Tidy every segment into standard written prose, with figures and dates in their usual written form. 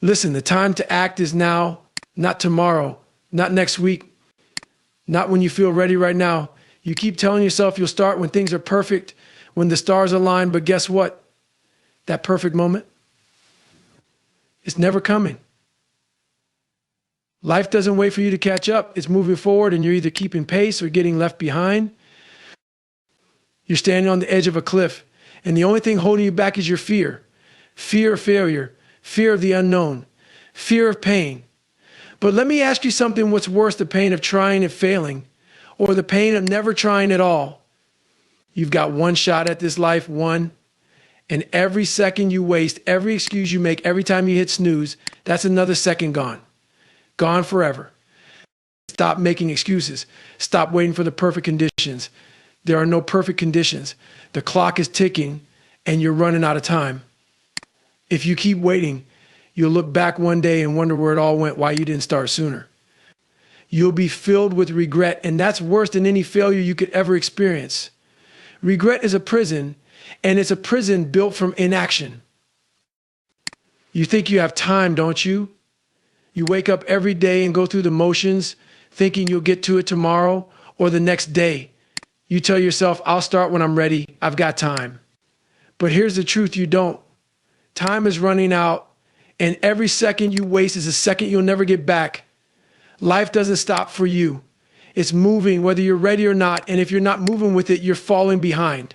Listen, the time to act is now, not tomorrow, not next week, not when you feel ready right now. You keep telling yourself you'll start when things are perfect, when the stars align, but guess what? That perfect moment, it's never coming. Life doesn't wait for you to catch up. It's moving forward, and you're either keeping pace or getting left behind. You're standing on the edge of a cliff, and the only thing holding you back is your fear. Fear of failure, fear of the unknown, fear of pain. But let me ask you something. What's worse, the pain of trying and failing, or the pain of never trying at all? You've got one shot at this life, one. And every second you waste, every excuse you make, every time you hit snooze, that's another second gone. Gone forever. Stop making excuses. Stop waiting for the perfect conditions. There are no perfect conditions. The clock is ticking and you're running out of time. If you keep waiting, you'll look back one day and wonder where it all went, why you didn't start sooner. You'll be filled with regret, and that's worse than any failure you could ever experience. Regret is a prison, and it's a prison built from inaction. You think you have time, don't you? You wake up every day and go through the motions, thinking you'll get to it tomorrow or the next day. You tell yourself, I'll start when I'm ready. I've got time. But here's the truth, you don't. Time is running out, and every second you waste is a second you'll never get back. Life doesn't stop for you. It's moving whether you're ready or not, and if you're not moving with it, you're falling behind.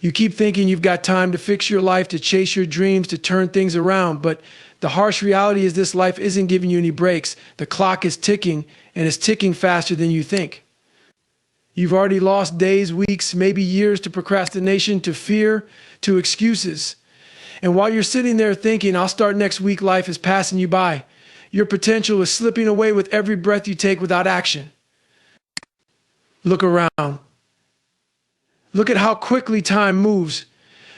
You keep thinking you've got time to fix your life, to chase your dreams, to turn things around, but the harsh reality is this life isn't giving you any breaks. The clock is ticking, and it's ticking faster than you think. You've already lost days, weeks, maybe years to procrastination, to fear, to excuses. And while you're sitting there thinking, I'll start next week, life is passing you by. Your potential is slipping away with every breath you take without action. Look around. Look at how quickly time moves.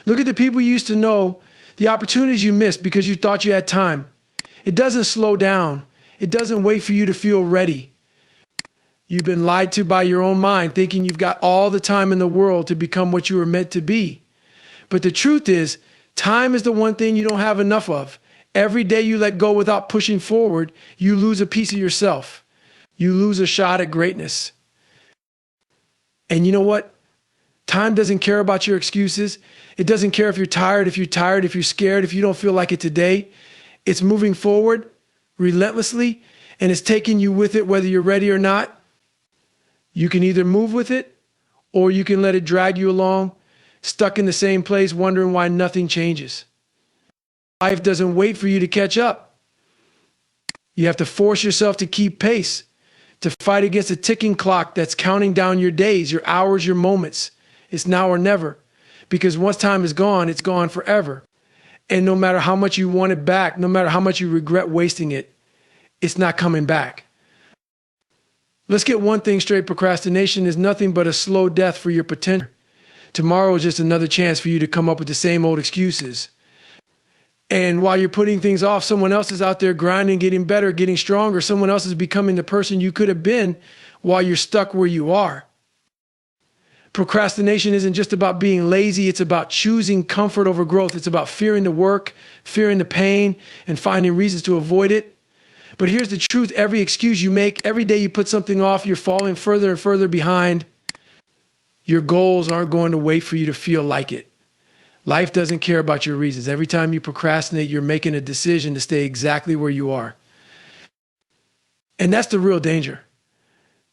Look at the people you used to know, the opportunities you missed because you thought you had time. It doesn't slow down. It doesn't wait for you to feel ready. You've been lied to by your own mind, thinking you've got all the time in the world to become what you were meant to be. But the truth is, time is the one thing you don't have enough of. Every day you let go without pushing forward, you lose a piece of yourself. You lose a shot at greatness. And you know what? Time doesn't care about your excuses. It doesn't care if you're tired, if you're scared, if you don't feel like it today. It's moving forward relentlessly, and it's taking you with it whether you're ready or not. You can either move with it, or you can let it drag you along, stuck in the same place, wondering why nothing changes. Life doesn't wait for you to catch up. You have to force yourself to keep pace, to fight against a ticking clock that's counting down your days, your hours, your moments. It's now or never, because once time is gone, it's gone forever. And no matter how much you want it back, no matter how much you regret wasting it, it's not coming back. Let's get one thing straight. Procrastination is nothing but a slow death for your potential. Tomorrow is just another chance for you to come up with the same old excuses. And while you're putting things off, someone else is out there grinding, getting better, getting stronger. Someone else is becoming the person you could have been while you're stuck where you are. Procrastination isn't just about being lazy. It's about choosing comfort over growth. It's about fearing the work, fearing the pain, and finding reasons to avoid it. But here's the truth. Every excuse you make, every day you put something off, you're falling further and further behind. Your goals aren't going to wait for you to feel like it. Life doesn't care about your reasons. Every time you procrastinate, you're making a decision to stay exactly where you are. And that's the real danger.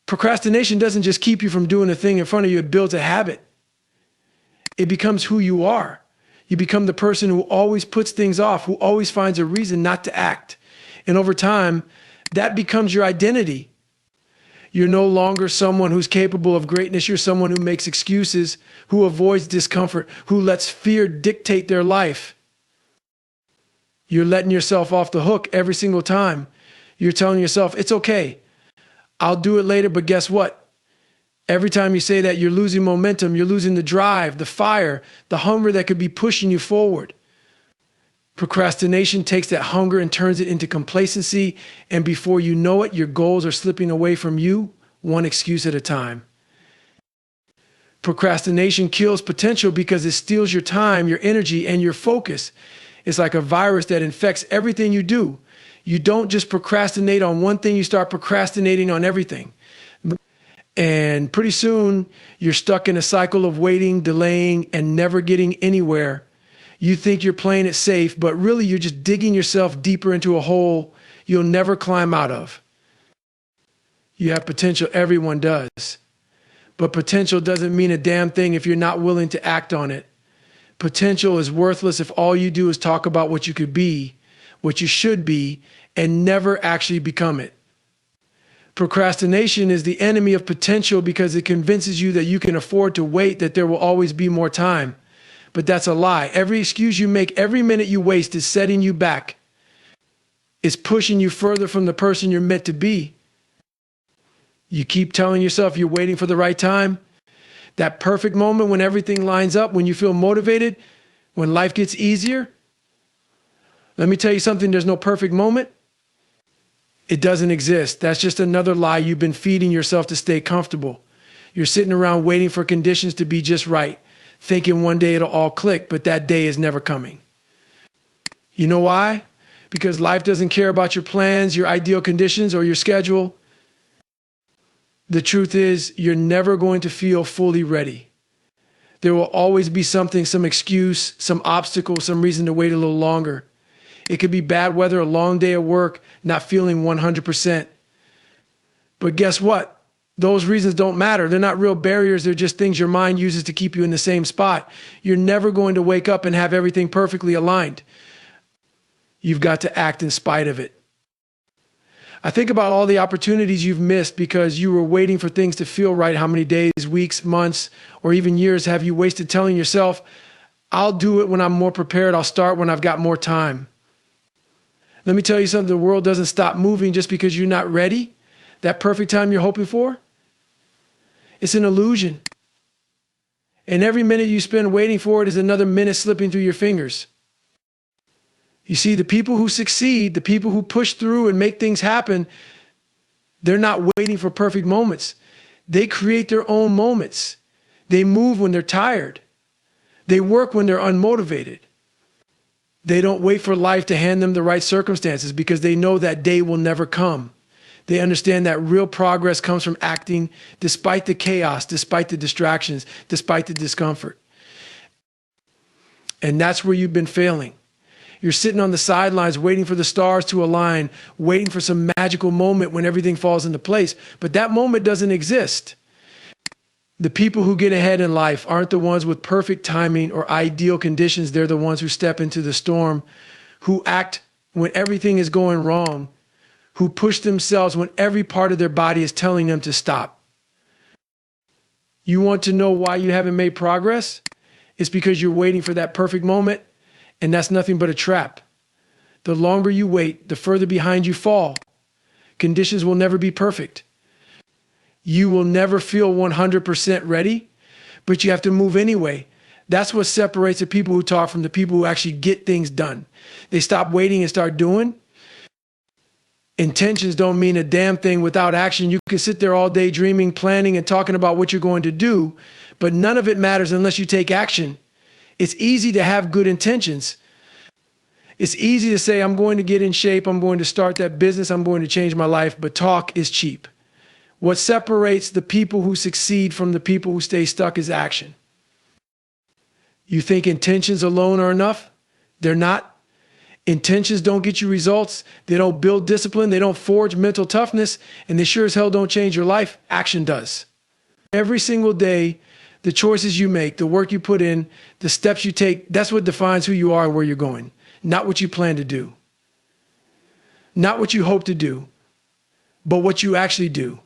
Procrastination doesn't just keep you from doing a thing in front of you. It builds a habit. It becomes who you are. You become the person who always puts things off, who always finds a reason not to act. And over time, that becomes your identity. You're no longer someone who's capable of greatness. You're someone who makes excuses, who avoids discomfort, who lets fear dictate their life. You're letting yourself off the hook every single time. You're telling yourself, it's okay. I'll do it later, but guess what? Every time you say that, you're losing momentum. You're losing the drive, the fire, the hunger that could be pushing you forward. Procrastination takes that hunger and turns it into complacency, and before you know it, your goals are slipping away from you, one excuse at a time. Procrastination kills potential because it steals your time, your energy, and your focus. It's like a virus that infects everything you do. You don't just procrastinate on one thing, you start procrastinating on everything. And pretty soon, you're stuck in a cycle of waiting, delaying, and never getting anywhere. You think you're playing it safe, but really you're just digging yourself deeper into a hole you'll never climb out of. You have potential, everyone does. But potential doesn't mean a damn thing if you're not willing to act on it. Potential is worthless if all you do is talk about what you could be, what you should be, and never actually become it. Procrastination is the enemy of potential because it convinces you that you can afford to wait, that there will always be more time. But that's a lie. Every excuse you make, every minute you waste is setting you back. It's pushing you further from the person you're meant to be. You keep telling yourself you're waiting for the right time. That perfect moment when everything lines up, when you feel motivated, when life gets easier. Let me tell you something, there's no perfect moment. It doesn't exist. That's just another lie you've been feeding yourself to stay comfortable. You're sitting around waiting for conditions to be just right, thinking one day it'll all click, but that day is never coming. You know why? Because life doesn't care about your plans, your ideal conditions, or your schedule. The truth is, you're never going to feel fully ready. There will always be something, some excuse, some obstacle, some reason to wait a little longer. It could be bad weather, a long day at work, not feeling 100%. But guess what? Those reasons don't matter. They're not real barriers. They're just things your mind uses to keep you in the same spot. You're never going to wake up and have everything perfectly aligned. You've got to act in spite of it. I think about all the opportunities you've missed because you were waiting for things to feel right. How many days, weeks, months, or even years have you wasted telling yourself, I'll do it when I'm more prepared. I'll start when I've got more time. Let me tell you something, the world doesn't stop moving just because you're not ready. That perfect time you're hoping for, it's an illusion. And every minute you spend waiting for it is another minute slipping through your fingers. You see, the people who succeed, the people who push through and make things happen, they're not waiting for perfect moments. They create their own moments. They move when they're tired. They work when they're unmotivated. They don't wait for life to hand them the right circumstances because they know that day will never come. They understand that real progress comes from acting despite the chaos, despite the distractions, despite the discomfort. And that's where you've been failing. You're sitting on the sidelines waiting for the stars to align, waiting for some magical moment when everything falls into place. But that moment doesn't exist. The people who get ahead in life aren't the ones with perfect timing or ideal conditions. They're the ones who step into the storm, who act when everything is going wrong, who push themselves when every part of their body is telling them to stop. You want to know why you haven't made progress? It's because you're waiting for that perfect moment, and that's nothing but a trap. The longer you wait, the further behind you fall. Conditions will never be perfect. You will never feel 100% ready, but you have to move anyway. That's what separates the people who talk from the people who actually get things done. They stop waiting and start doing. Intentions don't mean a damn thing without action. You can sit there all day dreaming, planning, and talking about what you're going to do, but none of it matters unless you take action. It's easy to have good intentions. It's easy to say, I'm going to get in shape, I'm going to start that business, I'm going to change my life, but talk is cheap. What separates the people who succeed from the people who stay stuck is action. You think intentions alone are enough? They're not. Intentions don't get you results. They don't build discipline. They don't forge mental toughness. And they sure as hell don't change your life. Action does. Every single day, the choices you make, the work you put in, the steps you take, that's what defines who you are and where you're going. Not what you plan to do. Not what you hope to do, but what you actually do.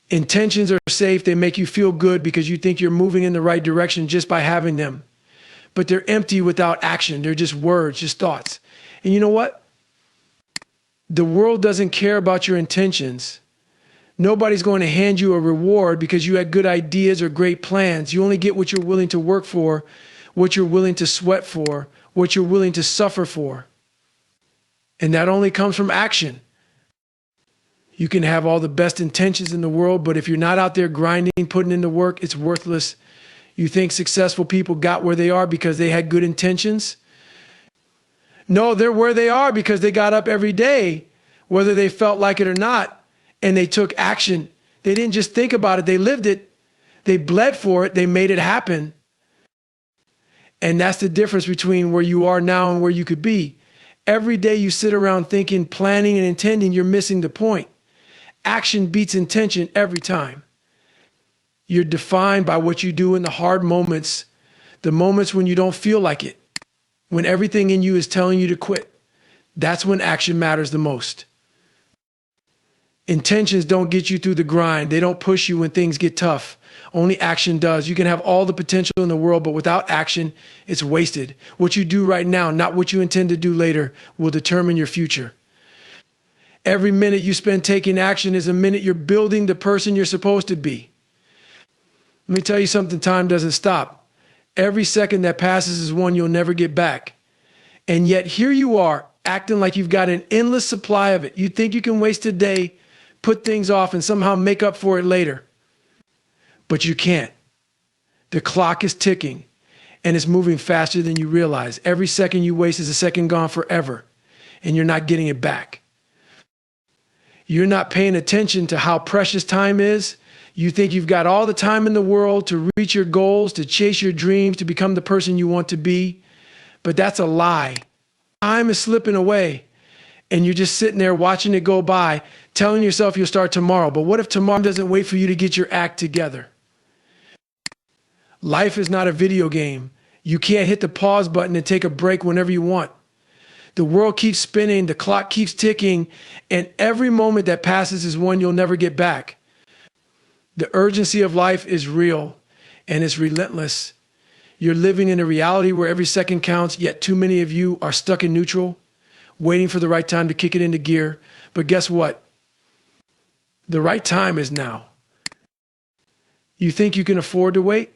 Intentions are safe. They make you feel good because you think you're moving in the right direction just by having them. But they're empty without action. They're just words, just thoughts. And you know what? The world doesn't care about your intentions. Nobody's going to hand you a reward because you had good ideas or great plans. You only get what you're willing to work for, what you're willing to sweat for, what you're willing to suffer for. And that only comes from action. You can have all the best intentions in the world, but if you're not out there grinding, putting in the work, it's worthless. You think successful people got where they are because they had good intentions? No, they're where they are because they got up every day, whether they felt like it or not, and they took action. They didn't just think about it, they lived it. They bled for it, they made it happen. And that's the difference between where you are now and where you could be. Every day you sit around thinking, planning, and intending, you're missing the point. Action beats intention every time. You're defined by what you do in the hard moments, the moments when you don't feel like it, when everything in you is telling you to quit. That's when action matters the most. Intentions don't get you through the grind. They don't push you when things get tough. Only action does. You can have all the potential in the world, but without action, it's wasted. What you do right now, not what you intend to do later, will determine your future. Every minute you spend taking action is a minute you're building the person you're supposed to be. Let me tell you something, time doesn't stop. Every second that passes is one you'll never get back. And yet here you are, acting like you've got an endless supply of it. You think you can waste a day, put things off, and somehow make up for it later. But you can't. The clock is ticking, and it's moving faster than you realize. Every second you waste is a second gone forever, and you're not getting it back. You're not paying attention to how precious time is. You think you've got all the time in the world to reach your goals, to chase your dreams, to become the person you want to be. But that's a lie. Time is slipping away, and you're just sitting there watching it go by, telling yourself you'll start tomorrow. But what if tomorrow doesn't wait for you to get your act together? Life is not a video game. You can't hit the pause button and take a break whenever you want. The world keeps spinning, the clock keeps ticking, and every moment that passes is one you'll never get back. The urgency of life is real, and it's relentless. You're living in a reality where every second counts, yet too many of you are stuck in neutral, waiting for the right time to kick it into gear. But guess what? The right time is now. You think you can afford to wait?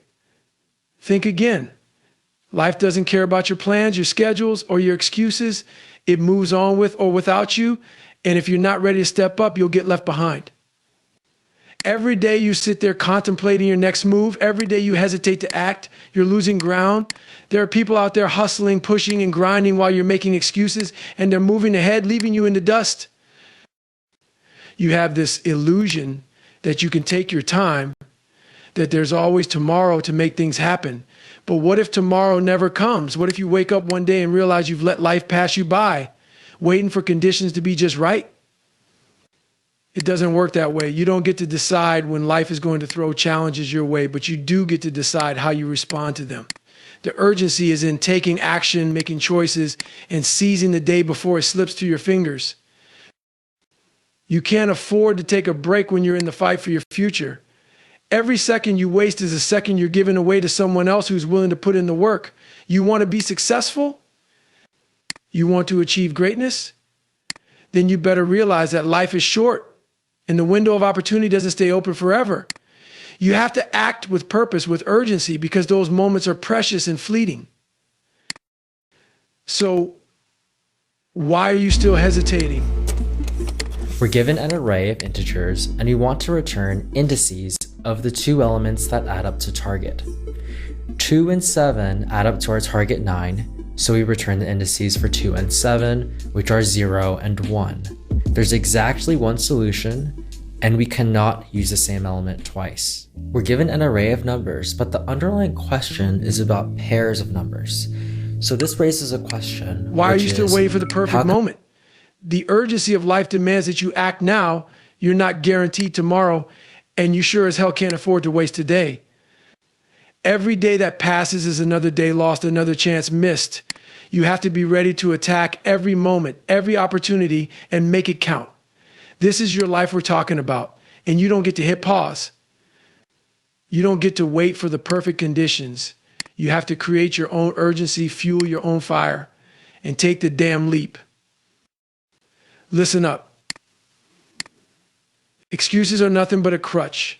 Think again. Life doesn't care about your plans, your schedules, or your excuses. It moves on with or without you. And if you're not ready to step up, you'll get left behind. Every day you sit there contemplating your next move. Every day you hesitate to act. You're losing ground. There are people out there hustling, pushing, and grinding while you're making excuses, and they're moving ahead, leaving you in the dust. You have this illusion that you can take your time, that there's always tomorrow to make things happen. But what if tomorrow never comes? What if you wake up one day and realize you've let life pass you by, waiting for conditions to be just right? It doesn't work that way. You don't get to decide when life is going to throw challenges your way, but you do get to decide how you respond to them. The urgency is in taking action, making choices, and seizing the day before it slips through your fingers. You can't afford to take a break when you're in the fight for your future. Every second you waste is a second you're giving away to someone else who's willing to put in the work. You want to be successful? You want to achieve greatness? Then you better realize that life is short and the window of opportunity doesn't stay open forever. You have to act with purpose, with urgency, because those moments are precious and fleeting. So why are you still hesitating? We're given an array of integers and we want to return indices of the two elements that add up to target. 2 and 7 add up to our target 9, so we return the indices for 2 and 7, which are 0 and 1. There's exactly one solution, and we cannot use the same element twice. We're given an array of numbers, but the underlying question is about pairs of numbers. So this raises a question. Why are you still waiting for the perfect moment? The urgency of life demands that you act now. You're not guaranteed tomorrow, and you sure as hell can't afford to waste today. Every day that passes is another day lost, another chance missed. You have to be ready to attack every moment, every opportunity, and make it count. This is your life we're talking about, and you don't get to hit pause. You don't get to wait for the perfect conditions. You have to create your own urgency, fuel your own fire, and take the damn leap. Listen up. Excuses are nothing but a crutch.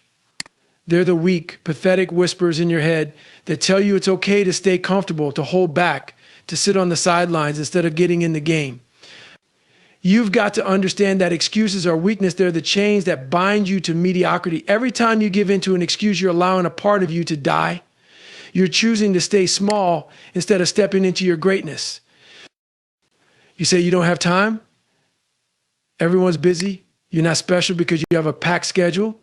They're the weak, pathetic whispers in your head that tell you it's okay to stay comfortable, to hold back, to sit on the sidelines instead of getting in the game. You've got to understand that excuses are weakness. They're the chains that bind you to mediocrity. Every time you give in to an excuse, you're allowing a part of you to die. You're choosing to stay small instead of stepping into your greatness. You say you don't have time. Everyone's busy. You're not special because you have a packed schedule.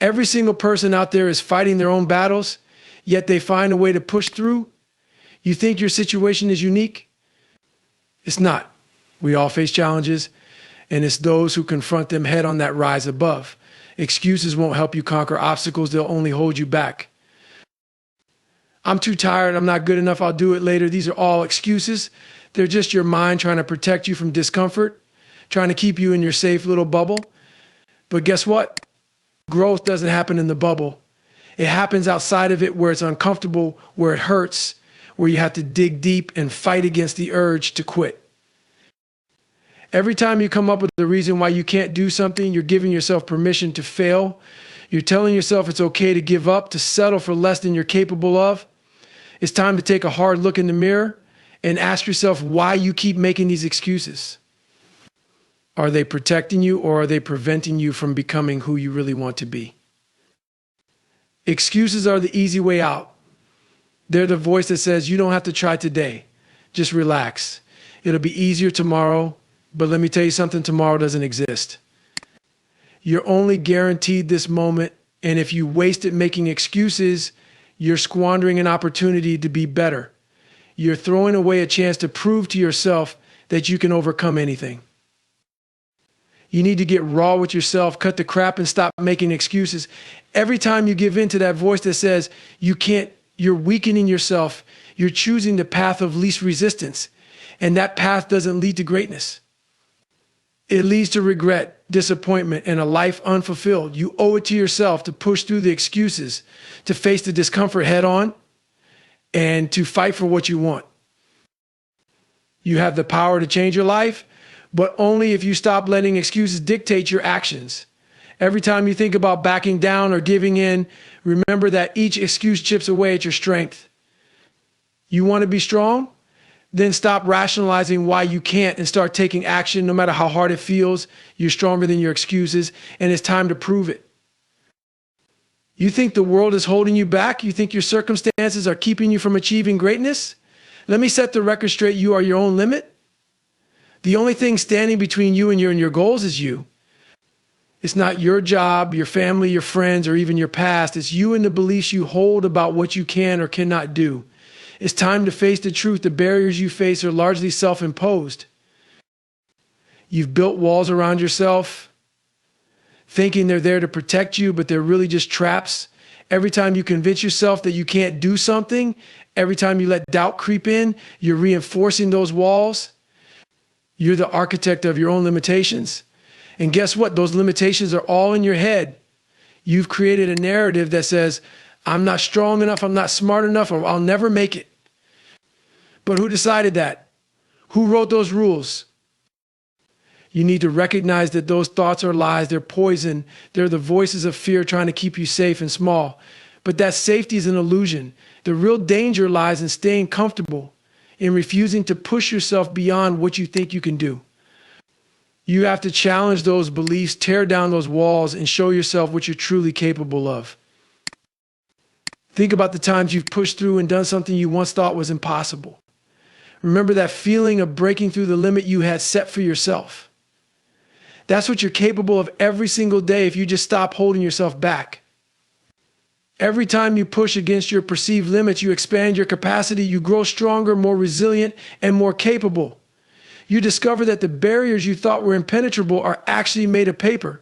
Every single person out there is fighting their own battles, yet they find a way to push through. You think your situation is unique? It's not. We all face challenges, and it's those who confront them head on that rise above. Excuses won't help you conquer obstacles. They'll only hold you back. I'm too tired. I'm not good enough. I'll do it later. These are all excuses. They're just your mind trying to protect you from discomfort, trying to keep you in your safe little bubble. But guess what? Growth doesn't happen in the bubble. It happens outside of it, where it's uncomfortable, where it hurts, where you have to dig deep and fight against the urge to quit. Every time you come up with the reason why you can't do something, you're giving yourself permission to fail. You're telling yourself it's okay to give up, to settle for less than you're capable of. It's time to take a hard look in the mirror and ask yourself why you keep making these excuses. Are they protecting you, or are they preventing you from becoming who you really want to be? Excuses are the easy way out. They're the voice that says you don't have to try today. Just relax. It'll be easier tomorrow. But let me tell you something, tomorrow doesn't exist. You're only guaranteed this moment, and if you waste it making excuses, you're squandering an opportunity to be better. You're throwing away a chance to prove to yourself that you can overcome anything. You need to get raw with yourself, cut the crap, and stop making excuses. Every time you give in to that voice that says you can't, you're weakening yourself. You're choosing the path of least resistance, and that path doesn't lead to greatness. It leads to regret, disappointment, and a life unfulfilled. You owe it to yourself to push through the excuses, to face the discomfort head on, and to fight for what you want. You have the power to change your life, but only if you stop letting excuses dictate your actions. Every time you think about backing down or giving in, remember that each excuse chips away at your strength. You want to be strong? Then stop rationalizing why you can't and start taking action. No matter how hard it feels, you're stronger than your excuses, and it's time to prove it. You think the world is holding you back? You think your circumstances are keeping you from achieving greatness? Let me set the record straight. You are your own limit. The only thing standing between you and your goals is you. It's not your job, your family, your friends, or even your past. It's you and the beliefs you hold about what you can or cannot do. It's time to face the truth. The barriers you face are largely self-imposed. You've built walls around yourself, thinking they're there to protect you, but they're really just traps. Every time you convince yourself that you can't do something, every time you let doubt creep in, you're reinforcing those walls. You're the architect of your own limitations. And guess what? Those limitations are all in your head. You've created a narrative that says, I'm not strong enough, I'm not smart enough, or I'll never make it. But who decided that? Who wrote those rules? You need to recognize that those thoughts are lies. They're poison. They're the voices of fear trying to keep you safe and small. But that safety is an illusion. The real danger lies in staying comfortable, in refusing to push yourself beyond what you think you can do. You have to challenge those beliefs, tear down those walls, and show yourself what you're truly capable of. Think about the times you've pushed through and done something you once thought was impossible. Remember that feeling of breaking through the limit you had set for yourself. That's what you're capable of every single day if you just stop holding yourself back. Every time you push against your perceived limits, you expand your capacity, you grow stronger, more resilient, and more capable. You discover that the barriers you thought were impenetrable are actually made of paper.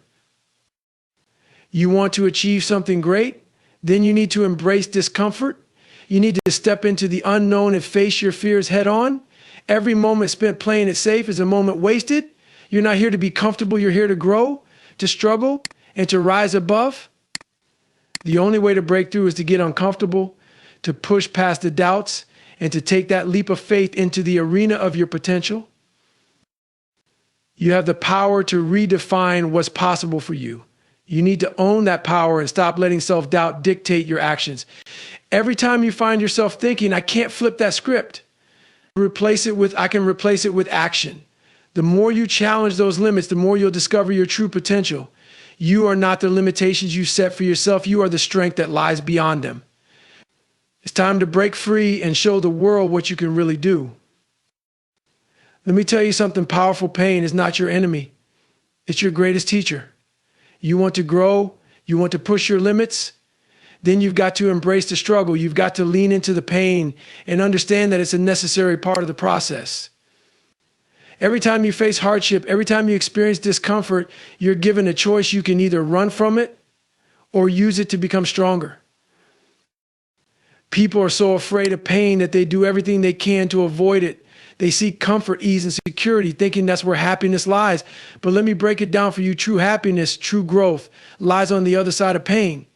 You want to achieve something great? Then you need to embrace discomfort. You need to step into the unknown and face your fears head on. Every moment spent playing it safe is a moment wasted. You're not here to be comfortable. You're here to grow, to struggle, and to rise above. The only way to break through is to get uncomfortable, to push past the doubts, and to take that leap of faith into the arena of your potential. You have the power to redefine what's possible for you. You need to own that power and stop letting self-doubt dictate your actions. Every time you find yourself thinking, I can't flip that script, I can replace it with action. The more you challenge those limits, the more you'll discover your true potential. You are not the limitations you set for yourself. You are the strength that lies beyond them. It's time to break free and show the world what you can really do. Let me tell you something powerful. Pain is not your enemy. It's your greatest teacher. You want to grow, you want to push your limits, then you've got to embrace the struggle. You've got to lean into the pain and understand that it's a necessary part of the process. Every time you face hardship, every time you experience discomfort, you're given a choice. You can either run from it or use it to become stronger. People are so afraid of pain that they do everything they can to avoid it. They seek comfort, ease, and security, thinking that's where happiness lies. But let me break it down for you. True happiness, true growth lies on the other side of pain.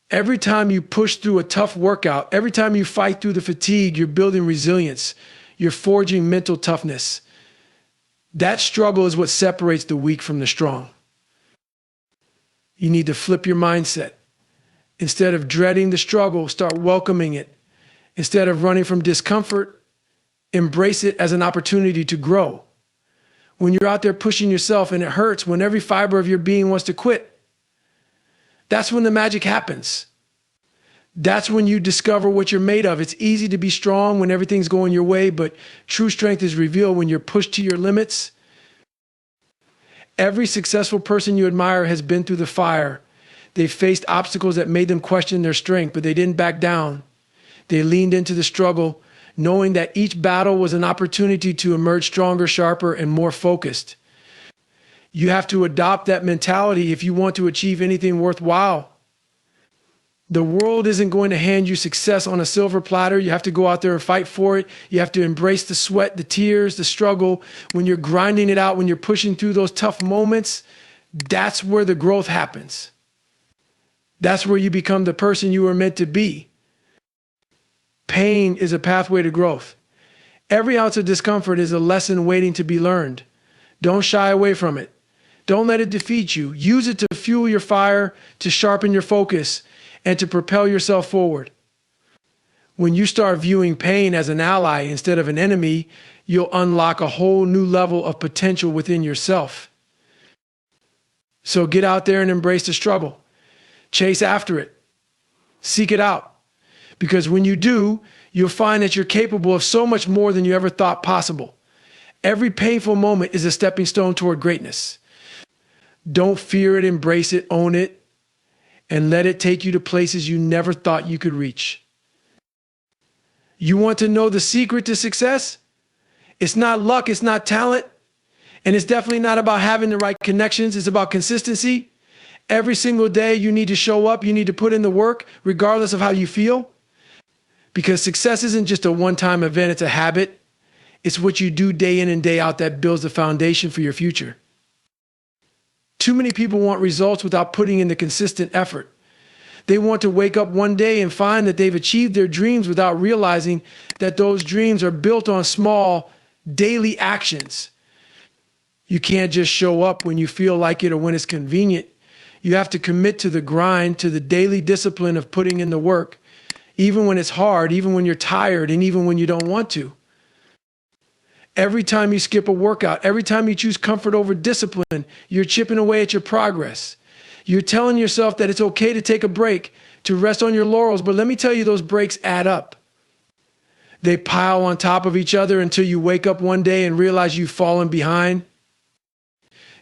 Every time you push through a tough workout, every time you fight through the fatigue, you're building resilience. You're forging mental toughness. That struggle is what separates the weak from the strong. You need to flip your mindset. Instead of dreading the struggle, start welcoming it. Instead of running from discomfort, embrace it as an opportunity to grow. When you're out there pushing yourself and it hurts, when every fiber of your being wants to quit, that's when the magic happens. That's when you discover what you're made of. It's easy to be strong when everything's going your way, but true strength is revealed when you're pushed to your limits. Every successful person you admire has been through the fire. They faced obstacles that made them question their strength, but they didn't back down. They leaned into the struggle, knowing that each battle was an opportunity to emerge stronger, sharper, and more focused. You have to adopt that mentality if you want to achieve anything worthwhile. The world isn't going to hand you success on a silver platter. You have to go out there and fight for it. You have to embrace the sweat, the tears, the struggle. When you're grinding it out, when you're pushing through those tough moments, that's where the growth happens. That's where you become the person you were meant to be. Pain is a pathway to growth. Every ounce of discomfort is a lesson waiting to be learned. Don't shy away from it. Don't let it defeat you. Use it to fuel your fire, to sharpen your focus, and to propel yourself forward. When you start viewing pain as an ally instead of an enemy, you'll unlock a whole new level of potential within yourself. So get out there and embrace the struggle. Chase after it. Seek it out. Because when you do, you'll find that you're capable of so much more than you ever thought possible. Every painful moment is a stepping stone toward greatness. Don't fear it, embrace it, own it, and let it take you to places you never thought you could reach. You want to know the secret to success? It's not luck, it's not talent, and it's definitely not about having the right connections. It's about consistency. Every single day you need to show up, you need to put in the work, regardless of how you feel. Because success isn't just a one-time event, it's a habit. It's what you do day in and day out that builds the foundation for your future. Too many people want results without putting in the consistent effort. They want to wake up one day and find that they've achieved their dreams without realizing that those dreams are built on small, daily actions. You can't just show up when you feel like it or when it's convenient. You have to commit to the grind, to the daily discipline of putting in the work, even when it's hard, even when you're tired, and even when you don't want to. Every time you skip a workout, every time you choose comfort over discipline, you're chipping away at your progress. You're telling yourself that it's okay to take a break, to rest on your laurels, but let me tell you, those breaks add up. They pile on top of each other until you wake up one day and realize you've fallen behind.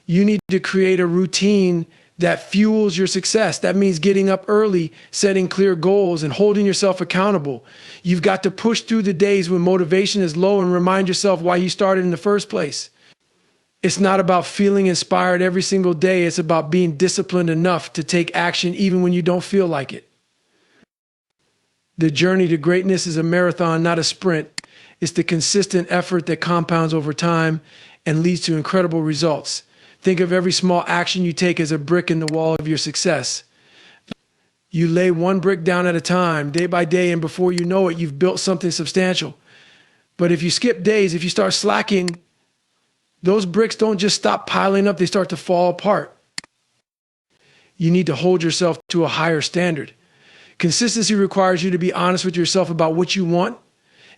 You need to create a routine that fuels your success. That means getting up early, setting clear goals, and holding yourself accountable. You've got to push through the days when motivation is low and remind yourself why you started in the first place. It's not about feeling inspired every single day. It's about being disciplined enough to take action even when you don't feel like it. The journey to greatness is a marathon, not a sprint. It's the consistent effort that compounds over time and leads to incredible results. Think of every small action you take as a brick in the wall of your success. You lay one brick down at a time, day by day, and before you know it, you've built something substantial. But if you skip days, if you start slacking, those bricks don't just stop piling up, they start to fall apart. You need to hold yourself to a higher standard. Consistency requires you to be honest with yourself about what you want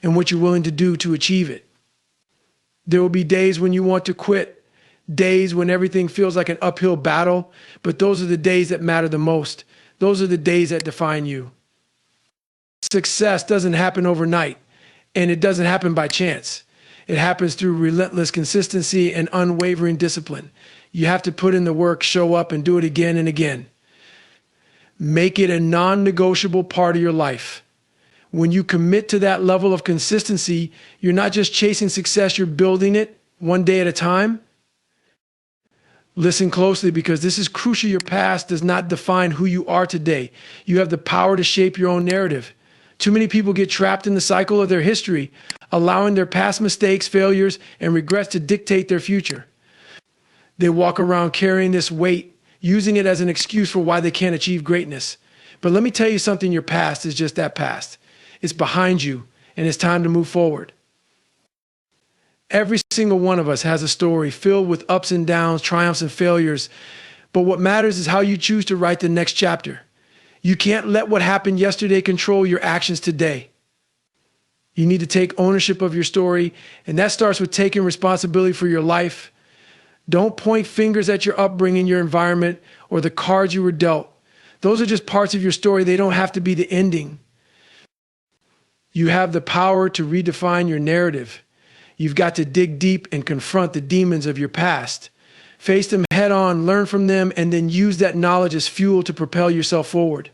and what you're willing to do to achieve it. There will be days when you want to quit, days when everything feels like an uphill battle, but those are the days that matter the most. Those are the days that define you. Success doesn't happen overnight, and it doesn't happen by chance. It happens through relentless consistency and unwavering discipline. You have to put in the work, show up, and do it again and again. Make it a non-negotiable part of your life. When you commit to that level of consistency, you're not just chasing success, you're building it one day at a time. Listen closely, because this is crucial. Your past does not define who you are today. You have the power to shape your own narrative. Too many people get trapped in the cycle of their history, allowing their past mistakes, failures, and regrets to dictate their future. They walk around carrying this weight, using it as an excuse for why they can't achieve greatness. But let me tell you something, your past is just that past. It's behind you, and it's time to move forward. Every single one of us has a story filled with ups and downs, triumphs and failures. But what matters is how you choose to write the next chapter. You can't let what happened yesterday control your actions today. You need to take ownership of your story, and that starts with taking responsibility for your life. Don't point fingers at your upbringing, your environment, or the cards you were dealt. Those are just parts of your story. They don't have to be the ending. You have the power to redefine your narrative. You've got to dig deep and confront the demons of your past. Face them head on, learn from them, and then use that knowledge as fuel to propel yourself forward.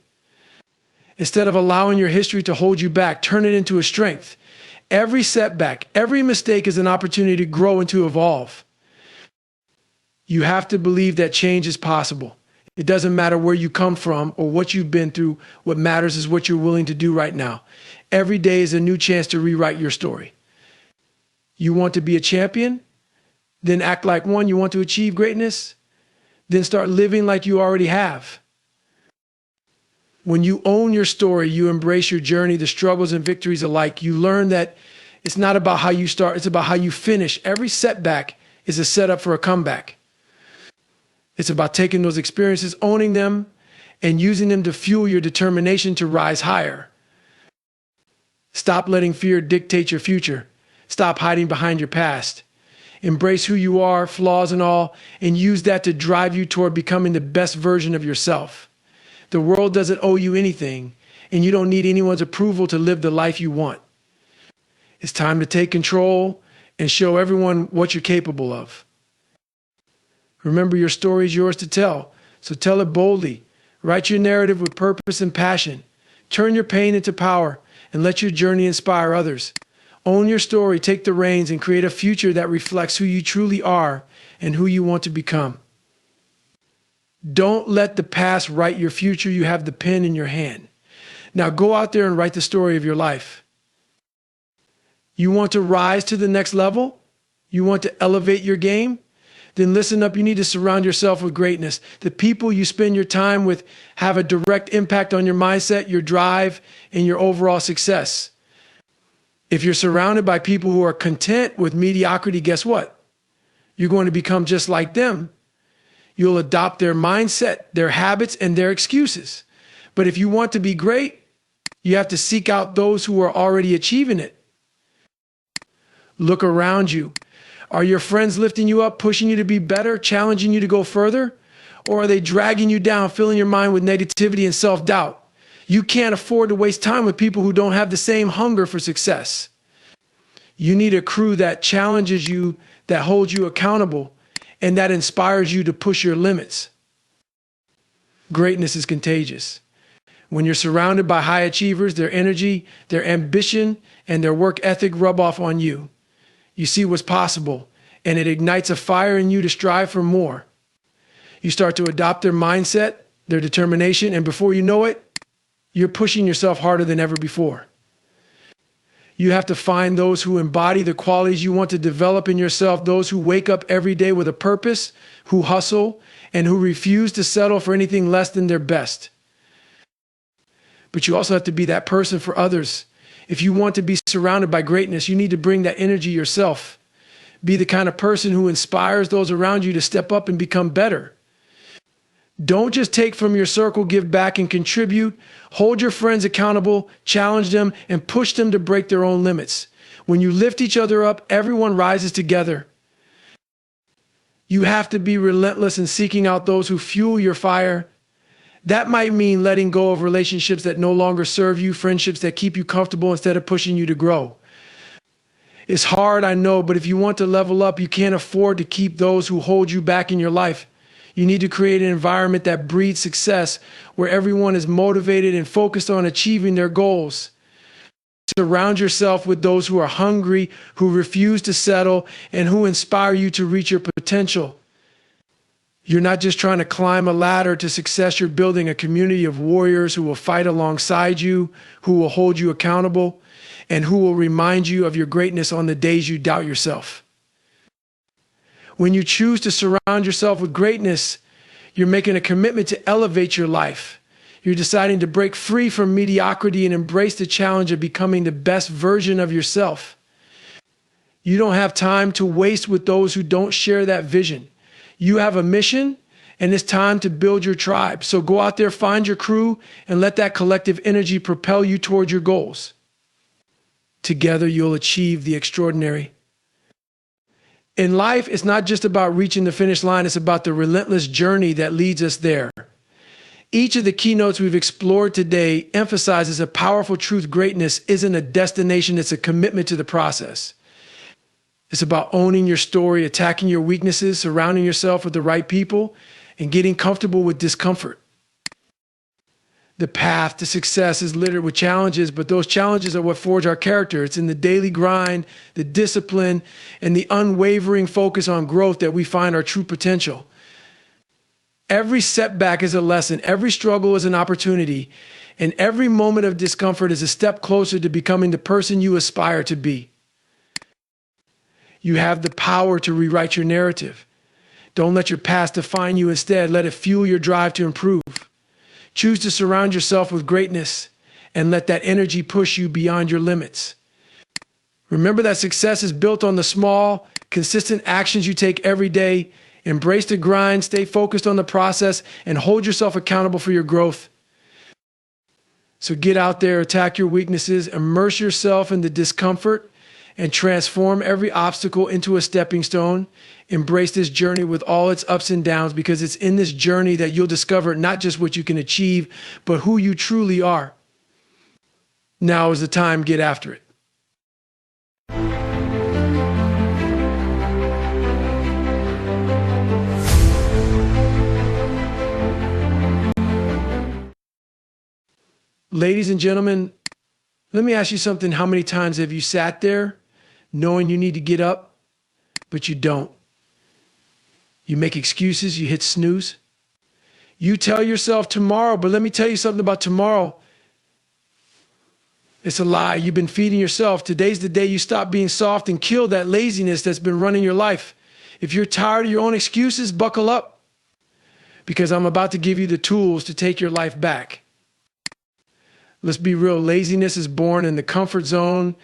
Instead of allowing your history to hold you back, turn it into a strength. Every setback, every mistake is an opportunity to grow and to evolve. You have to believe that change is possible. It doesn't matter where you come from or what you've been through. What matters is what you're willing to do right now. Every day is a new chance to rewrite your story. You want to be a champion? Then act like one. You want to achieve greatness? Then start living like you already have. When you own your story, you embrace your journey, the struggles and victories alike. You learn that it's not about how you start, it's about how you finish. Every setback is a setup for a comeback. It's about taking those experiences, owning them, and using them to fuel your determination to rise higher. Stop letting fear dictate your future. Stop hiding behind your past. Embrace who you are, flaws and all, and use that to drive you toward becoming the best version of yourself. The world doesn't owe you anything, and you don't need anyone's approval to live the life you want. It's time to take control and show everyone what you're capable of. Remember, your story is yours to tell, so tell it boldly. Write your narrative with purpose and passion. Turn your pain into power and let your journey inspire others. Own your story, take the reins, and create a future that reflects who you truly are and who you want to become. Don't let the past write your future. You have the pen in your hand. Now go out there and write the story of your life. You want to rise to the next level? You want to elevate your game? Then listen up. You need to surround yourself with greatness. The people you spend your time with have a direct impact on your mindset, your drive, and your overall success. If you're surrounded by people who are content with mediocrity, guess what? You're going to become just like them. You'll adopt their mindset, their habits, and their excuses. But if you want to be great, you have to seek out those who are already achieving it. Look around you. Are your friends lifting you up, pushing you to be better, challenging you to go further? Or are they dragging you down, filling your mind with negativity and self-doubt? You can't afford to waste time with people who don't have the same hunger for success. You need a crew that challenges you, that holds you accountable, and that inspires you to push your limits. Greatness is contagious. When you're surrounded by high achievers, their energy, their ambition, and their work ethic rub off on you. You see what's possible, and it ignites a fire in you to strive for more. You start to adopt their mindset, their determination, and before you know it, you're pushing yourself harder than ever before. You have to find those who embody the qualities you want to develop in yourself, those who wake up every day with a purpose, who hustle, and who refuse to settle for anything less than their best. But you also have to be that person for others. If you want to be surrounded by greatness, you need to bring that energy yourself. Be the kind of person who inspires those around you to step up and become better. Don't just take from your circle, give back and contribute. Hold your friends accountable, challenge them, and push them to break their own limits. When you lift each other up, everyone rises together. You have to be relentless in seeking out those who fuel your fire. That might mean letting go of relationships that no longer serve you, friendships that keep you comfortable instead of pushing you to grow. It's hard, I know, but if you want to level up, you can't afford to keep those who hold you back in your life. You need to create an environment that breeds success, where everyone is motivated and focused on achieving their goals. Surround yourself with those who are hungry, who refuse to settle, and who inspire you to reach your potential. You're not just trying to climb a ladder to success, you're building a community of warriors who will fight alongside you, who will hold you accountable, and who will remind you of your greatness on the days you doubt yourself. When you choose to surround yourself with greatness, you're making a commitment to elevate your life. You're deciding to break free from mediocrity and embrace the challenge of becoming the best version of yourself. You don't have time to waste with those who don't share that vision. You have a mission, and it's time to build your tribe. So go out there, find your crew, and let that collective energy propel you toward your goals. Together, you'll achieve the extraordinary. In life, it's not just about reaching the finish line, it's about the relentless journey that leads us there. Each of the keynotes we've explored today emphasizes a powerful truth: greatness isn't a destination, it's a commitment to the process. It's about owning your story, attacking your weaknesses, surrounding yourself with the right people, and getting comfortable with discomfort. The path to success is littered with challenges, but those challenges are what forge our character. It's in the daily grind, the discipline, and the unwavering focus on growth that we find our true potential. Every setback is a lesson, every struggle is an opportunity, and every moment of discomfort is a step closer to becoming the person you aspire to be. You have the power to rewrite your narrative. Don't let your past define you. Instead, let it fuel your drive to improve. Choose to surround yourself with greatness and let that energy push you beyond your limits. Remember that success is built on the small, consistent actions you take every day. Embrace the grind, stay focused on the process, and hold yourself accountable for your growth. So get out there, attack your weaknesses, immerse yourself in the discomfort, and transform every obstacle into a stepping stone. Embrace this journey with all its ups and downs, because it's in this journey that you'll discover not just what you can achieve, but who you truly are. Now is the time, get after it. Ladies and gentlemen, let me ask you something. How many times have you sat there knowing you need to get up, but you don't? You make excuses, you hit snooze. You tell yourself tomorrow, but let me tell you something about tomorrow. It's a lie. You've been feeding yourself. Today's the day you stop being soft and kill that laziness that's been running your life. If you're tired of your own excuses, buckle up, because I'm about to give you the tools to take your life back. Let's be real. Laziness is born in the comfort zone.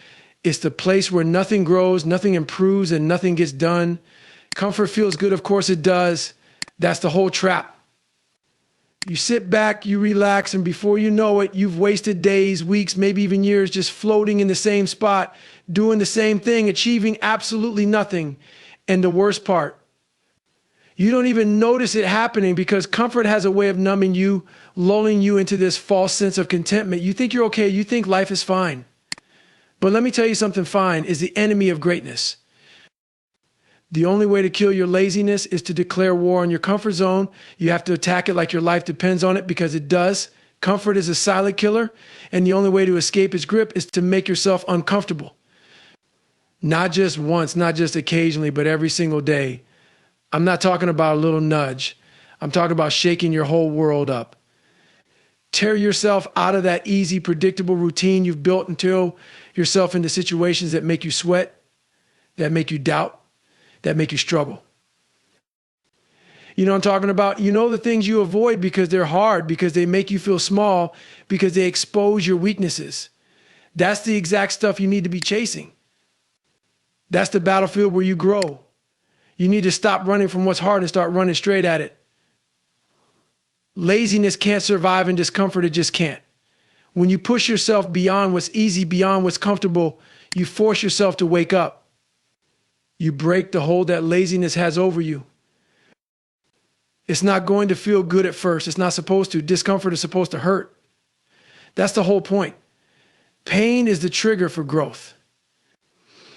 It's the place where nothing grows, nothing improves, and nothing gets done. Comfort feels good, of course it does. That's the whole trap. You sit back, you relax, and before you know it, you've wasted days, weeks, maybe even years just floating in the same spot, doing the same thing, achieving absolutely nothing. And the worst part, you don't even notice it happening, because comfort has a way of numbing you, lulling you into this false sense of contentment. You think you're okay. You think life is fine. But let me tell you something. Fine is the enemy of greatness. The only way to kill your laziness is to declare war on your comfort zone. You have to attack it like your life depends on it, because it does. Comfort is a silent killer, and the only way to escape its grip is to make yourself uncomfortable. Not just once, not just occasionally, but every single day. I'm not talking about a little nudge. I'm talking about shaking your whole world up. Tear yourself out of that easy, predictable routine you've built until yourself into situations that make you sweat, that make you doubt, that make you struggle. You know what I'm talking about? You know the things you avoid because they're hard, because they make you feel small, because they expose your weaknesses. That's the exact stuff you need to be chasing. That's the battlefield where you grow. You need to stop running from what's hard and start running straight at it. Laziness can't survive in discomfort. It just can't. When you push yourself beyond what's easy, beyond what's comfortable, you force yourself to wake up. You break the hold that laziness has over you. It's not going to feel good at first. It's not supposed to. Discomfort is supposed to hurt. That's the whole point. Pain is the trigger for growth.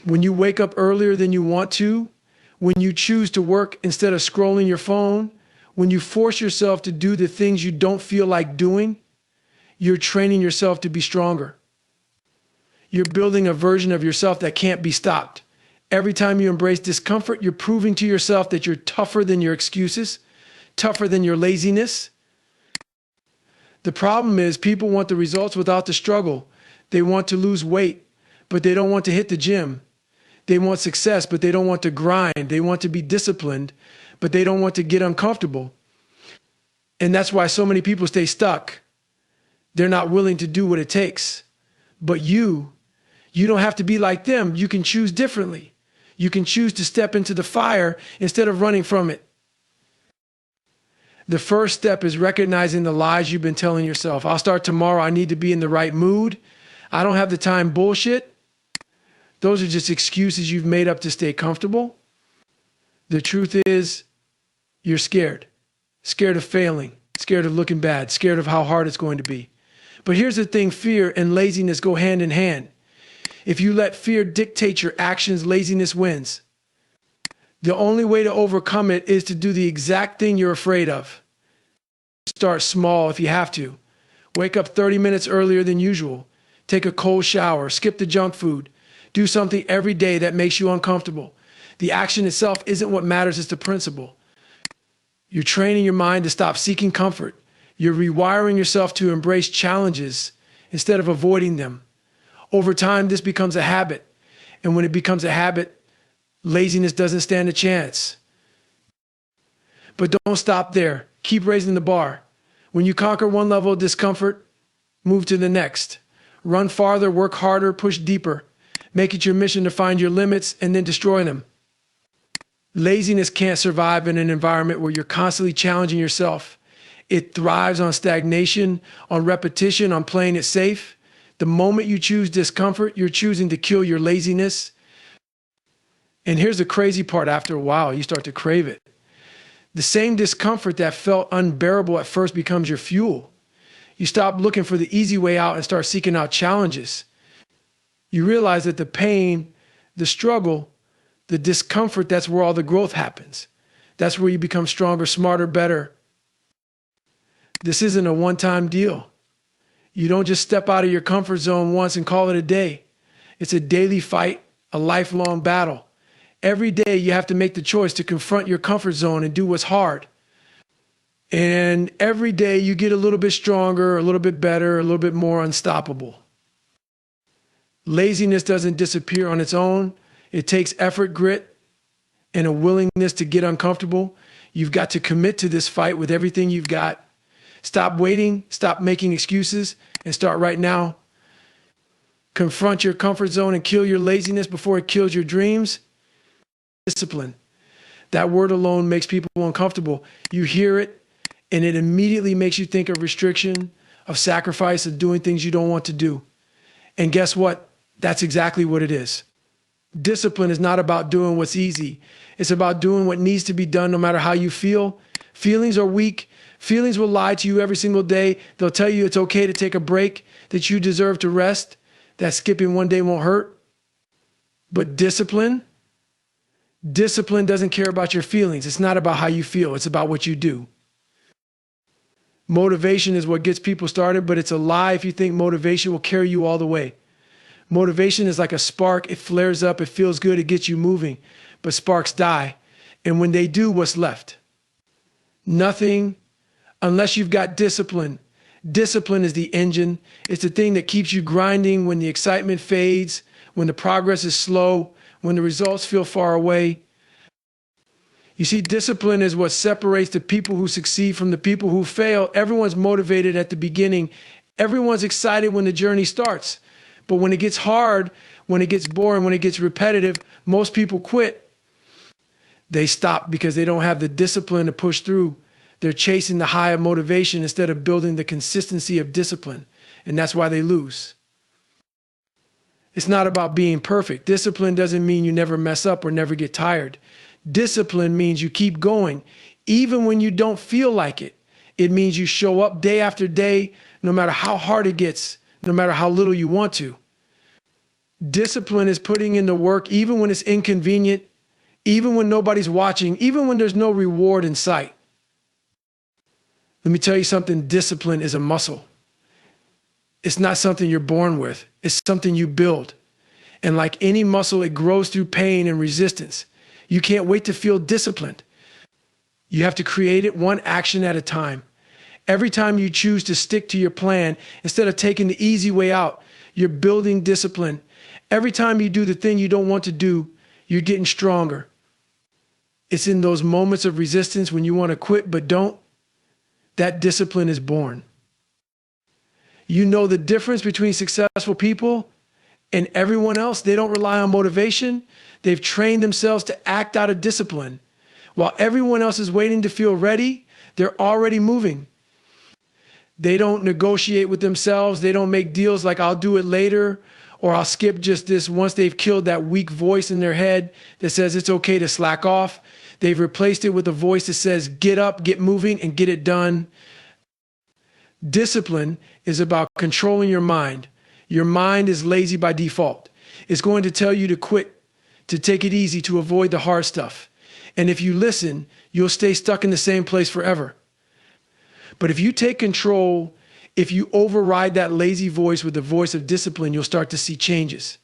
when you wake up earlier than you want to, when you choose to work instead of scrolling your phone, when you force yourself to do the things you don't feel like doing, you're training yourself to be stronger. You're building a version of yourself that can't be stopped. Every time you embrace discomfort, you're proving to yourself that you're tougher than your excuses, tougher than your laziness. The problem is people want the results without the struggle. They want to lose weight, but they don't want to hit the gym. They want success, but they don't want to grind. They want to be disciplined, but they don't want to get uncomfortable. And that's why so many people stay stuck. They're not willing to do what it takes. But you don't have to be like them. You can choose differently. You can choose to step into the fire instead of running from it. The first step is recognizing the lies you've been telling yourself. I'll start tomorrow. I need to be in the right mood. I don't have the time. Bullshit. Those are just excuses you've made up to stay comfortable. The truth is, you're scared. Scared of failing. Scared of looking bad. Scared of how hard it's going to be. But here's the thing, fear and laziness go hand in hand. If you let fear dictate your actions, laziness wins. The only way to overcome it is to do the exact thing you're afraid of. Start small if you have to. Wake up 30 minutes earlier than usual. Take a cold shower. Skip the junk food. Do something every day that makes you uncomfortable. The action itself isn't what matters, it's the principle. You're training your mind to stop seeking comfort. You're rewiring yourself to embrace challenges instead of avoiding them. Over time, this becomes a habit. And when it becomes a habit, laziness doesn't stand a chance. But don't stop there. Keep raising the bar. When you conquer one level of discomfort, move to the next. Run farther, work harder, push deeper. Make it your mission to find your limits and then destroy them. Laziness can't survive in an environment where you're constantly challenging yourself. It thrives on stagnation, on repetition, on playing it safe. The moment you choose discomfort, you're choosing to kill your laziness. And here's the crazy part. After a while, you start to crave it. The same discomfort that felt unbearable at first becomes your fuel. You stop looking for the easy way out and start seeking out challenges. You realize that the pain, the struggle, the discomfort, that's where all the growth happens. That's where you become stronger, smarter, better. This isn't a one-time deal. You don't just step out of your comfort zone once and call it a day. It's a daily fight, a lifelong battle. Every day you have to make the choice to confront your comfort zone and do what's hard. And every day you get a little bit stronger, a little bit better, a little bit more unstoppable. Laziness doesn't disappear on its own. It takes effort, grit, and a willingness to get uncomfortable. You've got to commit to this fight with everything you've got. Stop waiting, stop making excuses, and start right now. Confront your comfort zone and kill your laziness before it kills your dreams. Discipline. That word alone makes people uncomfortable. You hear it, and it immediately makes you think of restriction, of sacrifice, of doing things you don't want to do. And guess what? That's exactly what it is. Discipline is not about doing what's easy. It's about doing what needs to be done no matter how you feel. Feelings are weak. Feelings will lie to you every single day. They'll tell you it's okay to take a break, that you deserve to rest, that skipping one day won't hurt. But discipline doesn't care about your feelings. It's not about how you feel. It's about what you do. Motivation is what gets people started, but it's a lie if you think motivation will carry you all the way. Motivation is like a spark. It flares up. It feels good. It gets you moving. But sparks die. And when they do, what's left? Nothing, unless you've got discipline. Discipline is the engine. It's the thing that keeps you grinding when the excitement fades, when the progress is slow, when the results feel far away. You see, discipline is what separates the people who succeed from the people who fail. Everyone's motivated at the beginning. Everyone's excited when the journey starts. But when it gets hard, when it gets boring, when it gets repetitive, most people quit. They stop because they don't have the discipline to push through. They're chasing the high of motivation instead of building the consistency of discipline. And that's why they lose. It's not about being perfect. Discipline doesn't mean you never mess up or never get tired. Discipline means you keep going, even when you don't feel like it. It means you show up day after day, no matter how hard it gets, no matter how little you want to. Discipline is putting in the work even when it's inconvenient, even when nobody's watching, even when there's no reward in sight. Let me tell you something, discipline is a muscle. It's not something you're born with. It's something you build. And like any muscle, it grows through pain and resistance. You can't wait to feel disciplined. You have to create it one action at a time. Every time you choose to stick to your plan, instead of taking the easy way out, you're building discipline. Every time you do the thing you don't want to do, you're getting stronger. It's in those moments of resistance when you want to quit but don't, that discipline is born. You know the difference between successful people and everyone else. They don't rely on motivation. They've trained themselves to act out of discipline. While everyone else is waiting to feel ready, they're already moving. They don't negotiate with themselves. They don't make deals like I'll do it later or I'll skip just this once they've killed that weak voice in their head that says it's okay to slack off. They've replaced it with a voice that says get up, get moving, and get it done. Discipline is about controlling your mind. Your mind is lazy by default. It's going to tell you to quit, to take it easy, to avoid the hard stuff. And if you listen, you'll stay stuck in the same place forever. But if you take control, if you override that lazy voice with the voice of discipline, you'll start to see changes.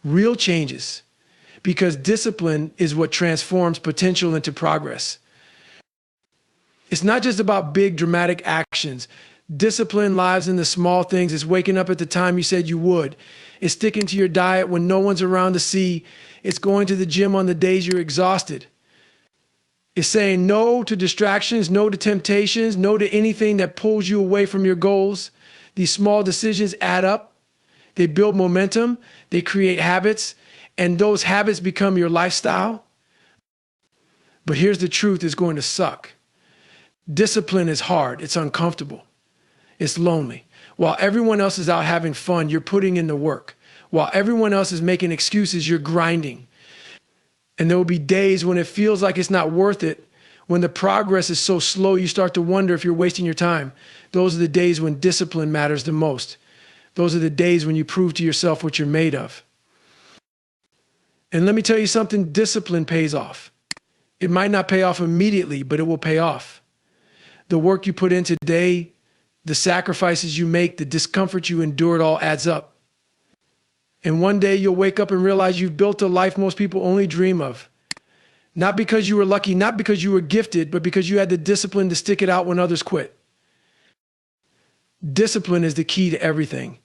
Real changes. Because discipline is what transforms potential into progress. It's not just about big dramatic actions. Discipline lies in the small things. It's waking up at the time you said you would. It's sticking to your diet when no one's around to see. It's going to the gym on the days you're exhausted. It's saying no to distractions, no to temptations, no to anything that pulls you away from your goals. These small decisions add up. They build momentum. They create habits. And those habits become your lifestyle. But here's the truth, it's going to suck. Discipline is hard. It's uncomfortable. It's lonely. While everyone else is out having fun, you're putting in the work. While everyone else is making excuses, you're grinding. And there will be days when it feels like it's not worth it. When the progress is so slow, you start to wonder if you're wasting your time. Those are the days when discipline matters the most. Those are the days when you prove to yourself what you're made of. And let me tell you something, discipline pays off. It might not pay off immediately, but it will pay off. The work you put in today, the sacrifices you make, the discomfort you endure, it all adds up. And one day you'll wake up and realize you've built a life most people only dream of. Not because you were lucky, not because you were gifted, but because you had the discipline to stick it out when others quit. Discipline is the key to everything.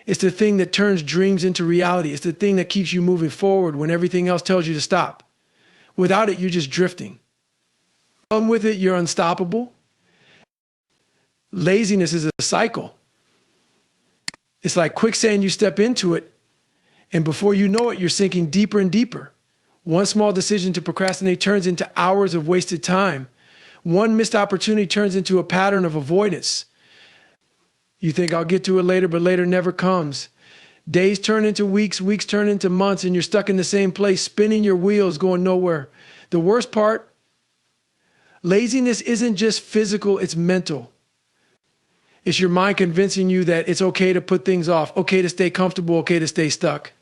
It's the thing that turns dreams into reality. It's the thing that keeps you moving forward when everything else tells you to stop. Without it, you're just drifting. Come with it, you're unstoppable. Laziness is a cycle. It's like quicksand, you step into it, and before you know it, you're sinking deeper and deeper. One small decision to procrastinate turns into hours of wasted time. One missed opportunity turns into a pattern of avoidance. You think I'll get to it later, but later never comes. Days turn into weeks, weeks turn into months, and you're stuck in the same place, spinning your wheels, going nowhere. The worst part, laziness isn't just physical, it's mental. It's your mind convincing you that it's okay to put things off, okay to stay comfortable, okay to stay stuck.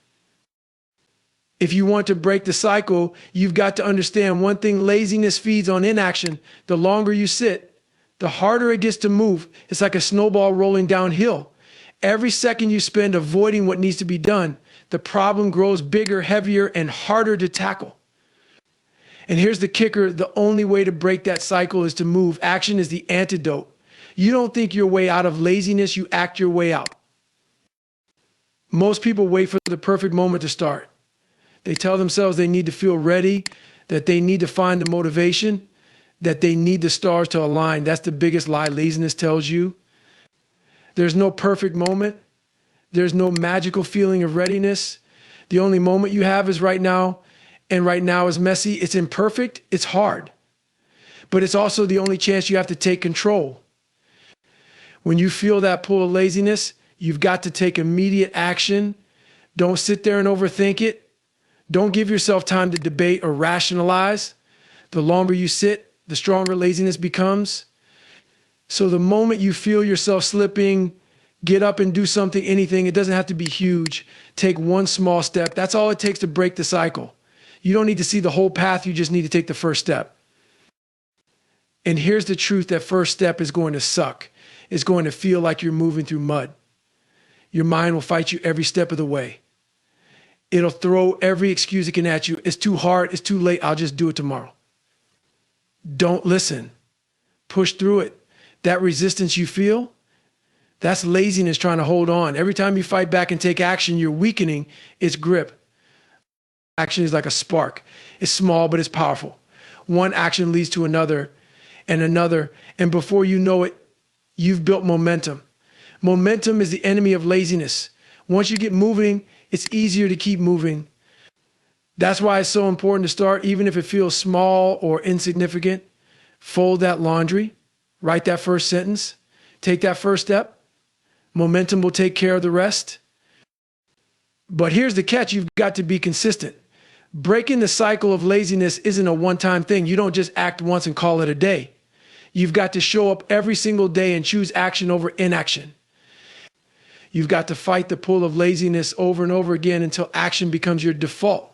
If you want to break the cycle, you've got to understand one thing: laziness feeds on inaction. The longer you sit, the harder it gets to move. It's like a snowball rolling downhill. Every second you spend avoiding what needs to be done, the problem grows bigger, heavier, and harder to tackle. And here's the kicker: the only way to break that cycle is to move. Action is the antidote. You don't think your way out of laziness, you act your way out. Most people wait for the perfect moment to start. They tell themselves they need to feel ready, that they need to find the motivation, that they need the stars to align. That's the biggest lie laziness tells you. There's no perfect moment. There's no magical feeling of readiness. The only moment you have is right now, and right now is messy. It's imperfect. It's hard. But it's also the only chance you have to take control. When you feel that pull of laziness, you've got to take immediate action. Don't sit there and overthink it. Don't give yourself time to debate or rationalize. The longer you sit, the stronger laziness becomes. So the moment you feel yourself slipping, Get up and do something, anything. It doesn't have to be huge. Take one small step. That's all it takes to break the cycle. You don't need to see the whole path. You just need to take the first step. And here's the truth: that first step is going to suck. It's going to feel like you're moving through mud. Your mind will fight you every step of the way. It'll throw every excuse it can at you. It's too hard. It's too late. I'll just do it tomorrow. Don't listen. Push through it. That resistance you feel, that's laziness trying to hold on. Every time you fight back and take action, you're weakening its grip. Action is like a spark. It's small, but it's powerful. One action leads to another and another. And before you know it, you've built momentum. Momentum is the enemy of laziness. Once you get moving, it's easier to keep moving. That's why it's so important to start, even if it feels small or insignificant. Fold that laundry, write that first sentence, take that first step. Momentum will take care of the rest. But here's the catch: you've got to be consistent. Breaking the cycle of laziness isn't a one-time thing. You don't just act once and call it a day. You've got to show up every single day and choose action over inaction. You've got to fight the pull of laziness over and over again until action becomes your default.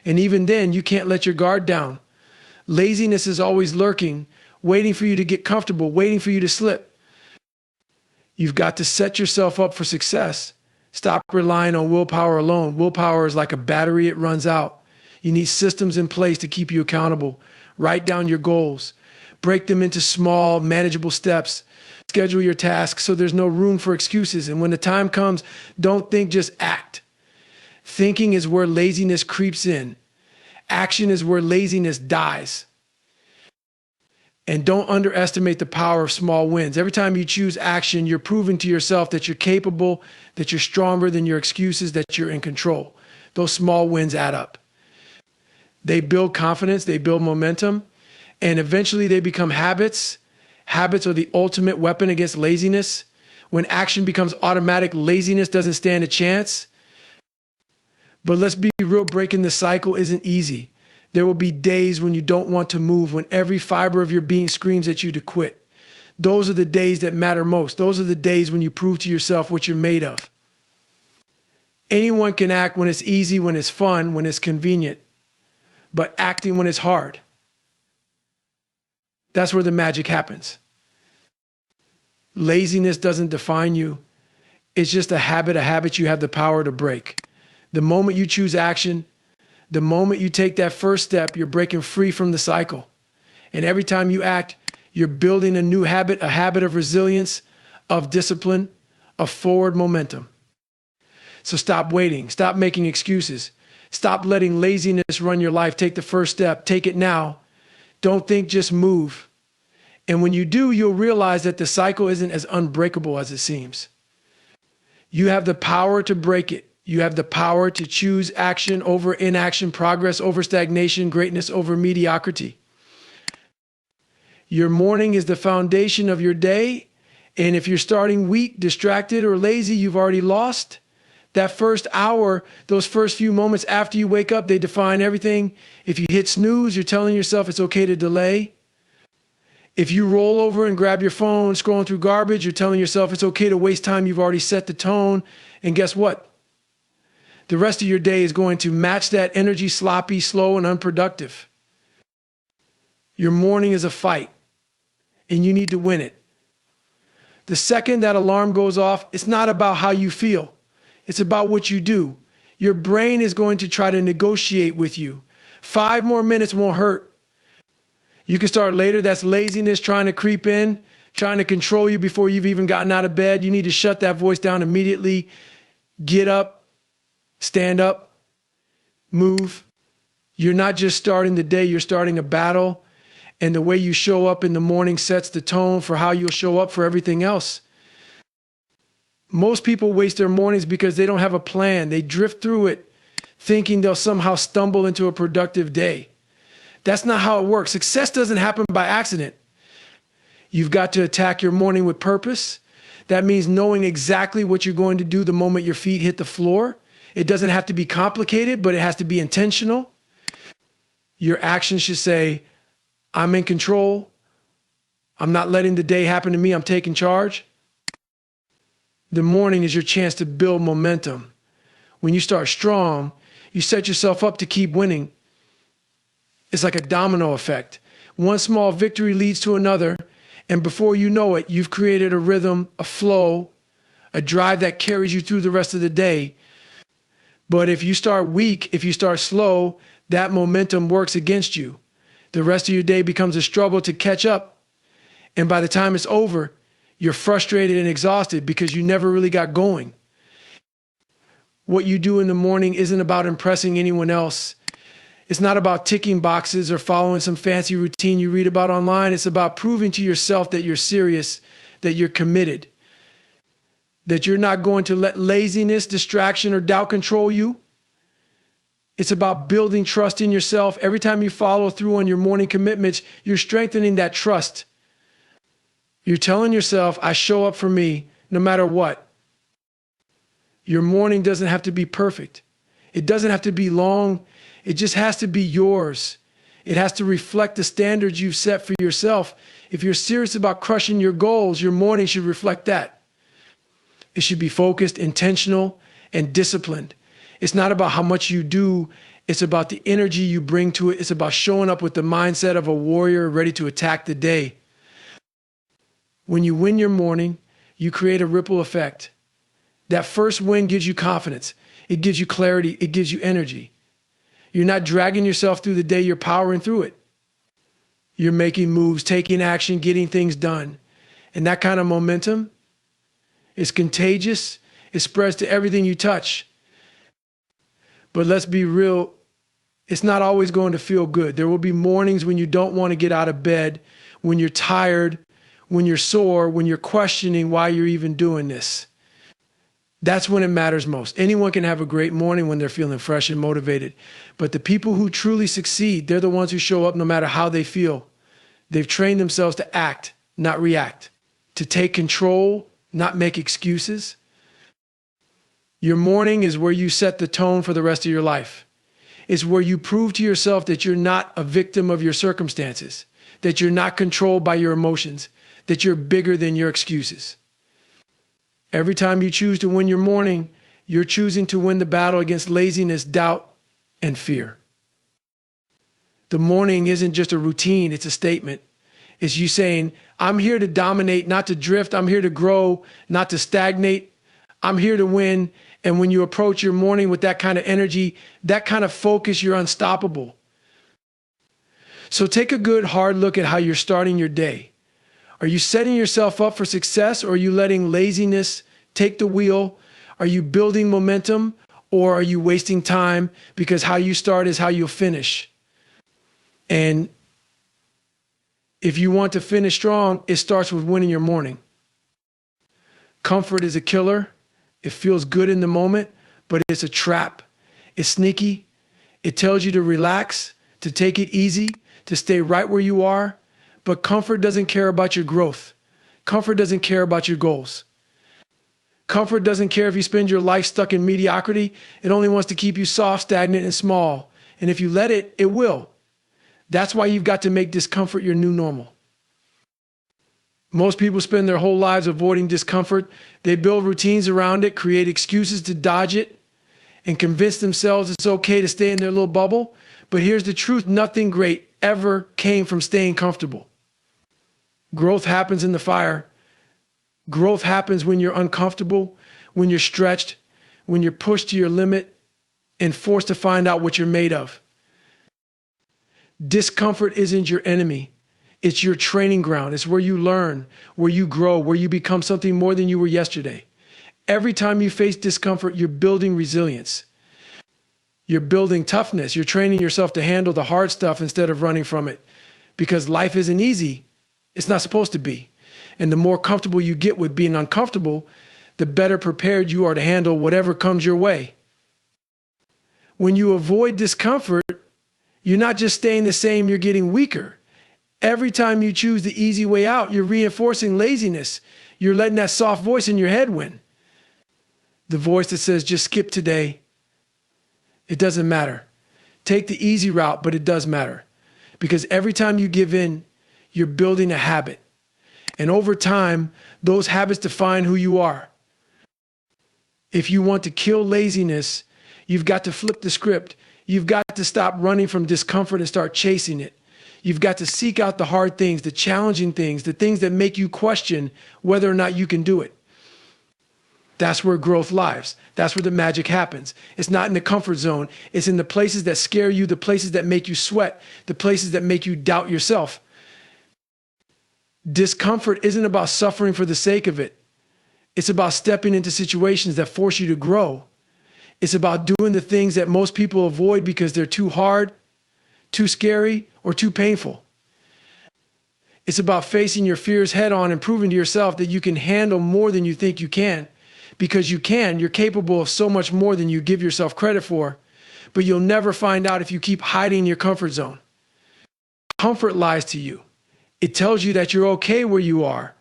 And even then, you can't let your guard down. Laziness is always lurking, waiting for you to get comfortable, waiting for you to slip. You've got to set yourself up for success. Stop relying on willpower alone. Willpower is like a battery, it runs out. You need systems in place to keep you accountable. Write down your goals. Break them into small, manageable steps. Schedule your tasks so there's no room for excuses. And when the time comes, don't think, just act. Thinking is where laziness creeps in. Action is where laziness dies. And don't underestimate the power of small wins. Every time you choose action, you're proving to yourself that you're capable, that you're stronger than your excuses, that you're in control. Those small wins add up. They build confidence, they build momentum, and eventually they become habits. Habits are the ultimate weapon against laziness. When action becomes automatic, laziness doesn't stand a chance. But let's be real, breaking the cycle isn't easy. There will be days when you don't want to move, when every fiber of your being screams at you to quit. Those are the days that matter most. Those are the days when you prove to yourself what you're made of. Anyone can act when it's easy, when it's fun, when it's convenient. But acting when it's hard, that's where the magic happens. Laziness doesn't define you. It's just a habit you have the power to break. The moment you choose action, the moment you take that first step, you're breaking free from the cycle. And every time you act, you're building a new habit, a habit of resilience, of discipline, of forward momentum. So stop waiting. Stop making excuses. Stop letting laziness run your life. Take the first step. Take it now. Don't think, just move. And when you do, you'll realize that the cycle isn't as unbreakable as it seems. You have the power to break it. You have the power to choose action over inaction, progress over stagnation, greatness over mediocrity. Your morning is the foundation of your day. And if you're starting weak, distracted, or lazy, you've already lost. That first hour, those first few moments after you wake up, they define everything. If you hit snooze, you're telling yourself it's okay to delay. If you roll over and grab your phone, scrolling through garbage, you're telling yourself it's okay to waste time. You've already set the tone. And guess what? The rest of your day is going to match that energy, sloppy, slow, and unproductive. Your morning is a fight, and you need to win it. The second that alarm goes off, it's not about how you feel. It's about what you do. Your brain is going to try to negotiate with you. 5 more minutes won't hurt. You can start later. That's laziness trying to creep in, trying to control you before you've even gotten out of bed. You need to shut that voice down immediately. Get up. Stand up, move. You're not just starting the day, you're starting a battle. And the way you show up in the morning sets the tone for how you'll show up for everything else. Most people waste their mornings because they don't have a plan. They drift through it thinking they'll somehow stumble into a productive day. That's not how it works. Success doesn't happen by accident. You've got to attack your morning with purpose. That means knowing exactly what you're going to do the moment your feet hit the floor. It doesn't have to be complicated, but it has to be intentional. Your actions should say, I'm in control. I'm not letting the day happen to me. I'm taking charge. The morning is your chance to build momentum. When you start strong, you set yourself up to keep winning. It's like a domino effect. One small victory leads to another, and before you know it, you've created a rhythm, a flow, a drive that carries you through the rest of the day. But if you start weak, if you start slow, that momentum works against you. The rest of your day becomes a struggle to catch up. And by the time it's over, you're frustrated and exhausted because you never really got going. What you do in the morning isn't about impressing anyone else. It's not about ticking boxes or following some fancy routine you read about online. It's about proving to yourself that you're serious, that you're committed, that you're not going to let laziness, distraction, or doubt control you. It's about building trust in yourself. Every time you follow through on your morning commitments, you're strengthening that trust. You're telling yourself, I show up for me no matter what. Your morning doesn't have to be perfect. It doesn't have to be long. It just has to be yours. It has to reflect the standards you've set for yourself. If you're serious about crushing your goals, your morning should reflect that. It should be focused, intentional, and disciplined. It's not about how much you do. It's about the energy you bring to it. It's about showing up with the mindset of a warrior ready to attack the day. When you win your morning, you create a ripple effect. That first win gives you confidence. It gives you clarity. It gives you energy. You're not dragging yourself through the day. You're powering through it. You're making moves, taking action, getting things done. And that kind of momentum is contagious. It spreads to everything you touch. But let's be real, it's not always going to feel good. There will be mornings when you don't want to get out of bed, when you're tired, when you're sore, when you're questioning why you're even doing this. That's when it matters most. Anyone can have a great morning when they're feeling fresh and motivated. But the people who truly succeed, they're the ones who show up no matter how they feel. They've trained themselves to act, not react, to take control, not make excuses. Your morning is where you set the tone for the rest of your life. It's where you prove to yourself that you're not a victim of your circumstances, that you're not controlled by your emotions, that you're bigger than your excuses. Every time you choose to win your morning, you're choosing to win the battle against laziness, doubt, and fear. The morning isn't just a routine, it's a statement. It's you saying, I'm here to dominate, not to drift. I'm here to grow, not to stagnate. I'm here to win. And when you approach your morning with that kind of energy, that kind of focus, you're unstoppable. So take a good hard look at how you're starting your day. Are you setting yourself up for success, or are you letting laziness take the wheel? Are you building momentum, or are you wasting time because how you start is how you'll finish? And if you want to finish strong, it starts with winning your morning. Comfort is a killer. It feels good in the moment, but it's a trap. It's sneaky. It tells you to relax, to take it easy, to stay right where you are. But comfort doesn't care about your growth. Comfort doesn't care about your goals. Comfort doesn't care if you spend your life stuck in mediocrity. It only wants to keep you soft, stagnant, and small. And if you let it, it will. That's why you've got to make discomfort your new normal. Most people spend their whole lives avoiding discomfort. They build routines around it, create excuses to dodge it, and convince themselves it's okay to stay in their little bubble. But here's the truth, nothing great ever came from staying comfortable. Growth happens in the fire. Growth happens when you're uncomfortable, when you're stretched, when you're pushed to your limit and forced to find out what you're made of. Discomfort isn't your enemy. It's your training ground. It's where you learn, where you grow, where you become something more than you were yesterday. Every time you face discomfort, you're building resilience. You're building toughness. You're training yourself to handle the hard stuff instead of running from it. Because life isn't easy. It's not supposed to be. And the more comfortable you get with being uncomfortable, the better prepared you are to handle whatever comes your way. When you avoid discomfort, you're not just staying the same, you're getting weaker. Every time you choose the easy way out, you're reinforcing laziness. You're letting that soft voice in your head win. The voice that says, just skip today. It doesn't matter. Take the easy route, but it does matter. Because every time you give in, you're building a habit. And over time, those habits define who you are. If you want to kill laziness, you've got to flip the script. You've got to stop running from discomfort and start chasing it. You've got to seek out the hard things, the challenging things, the things that make you question whether or not you can do it. That's where growth lies. That's where the magic happens. It's not in the comfort zone. It's in the places that scare you, the places that make you sweat, the places that make you doubt yourself. Discomfort isn't about suffering for the sake of it. It's about stepping into situations that force you to grow. It's about doing the things that most people avoid because they're too hard, too scary, or too painful. It's about facing your fears head on and proving to yourself that you can handle more than you think you can. Because you can, you're capable of so much more than you give yourself credit for, but you'll never find out if you keep hiding in your comfort zone. Comfort lies to you. It tells you that you're okay where you are,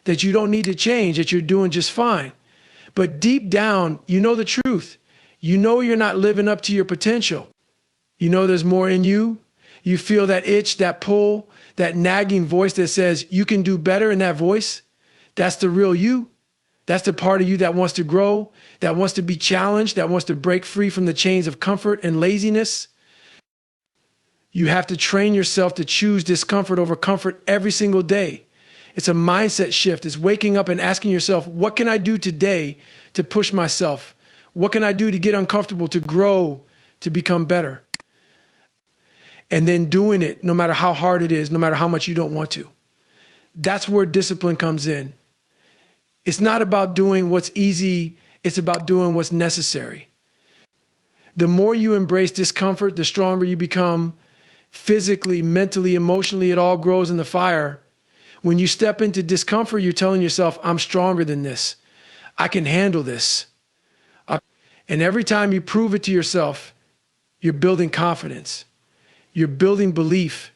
that you don't need to change, that you're doing just fine. But deep down, you know the truth. You know you're not living up to your potential. You know there's more in you. You feel that itch, that pull, that nagging voice that says you can do better in that voice. That's the real you. That's the part of you that wants to grow, that wants to be challenged, that wants to break free from the chains of comfort and laziness. You have to train yourself to choose discomfort over comfort every single day. It's a mindset shift. It's waking up and asking yourself, what can I do today to push myself? What can I do to get uncomfortable, to grow, to become better? And then doing it no matter how hard it is, no matter how much you don't want to. That's where discipline comes in. It's not about doing what's easy, it's about doing what's necessary. The more you embrace discomfort, the stronger you become physically, mentally, emotionally. It all grows in the fire. When you step into discomfort, you're telling yourself, I'm stronger than this. I can handle this. And every time you prove it to yourself, you're building confidence. You're building belief.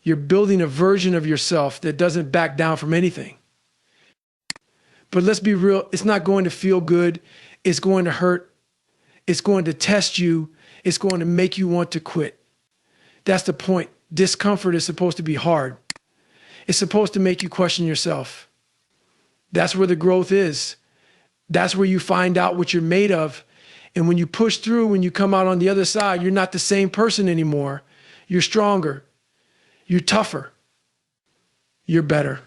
You're building a version of yourself that doesn't back down from anything. But let's be real, it's not going to feel good. It's going to hurt. It's going to test you. It's going to make you want to quit. That's the point. Discomfort is supposed to be hard. It's supposed to make you question yourself. That's where the growth is. That's where you find out what you're made of. And when you push through, when you come out on the other side, you're not the same person anymore. You're stronger. You're tougher. You're better.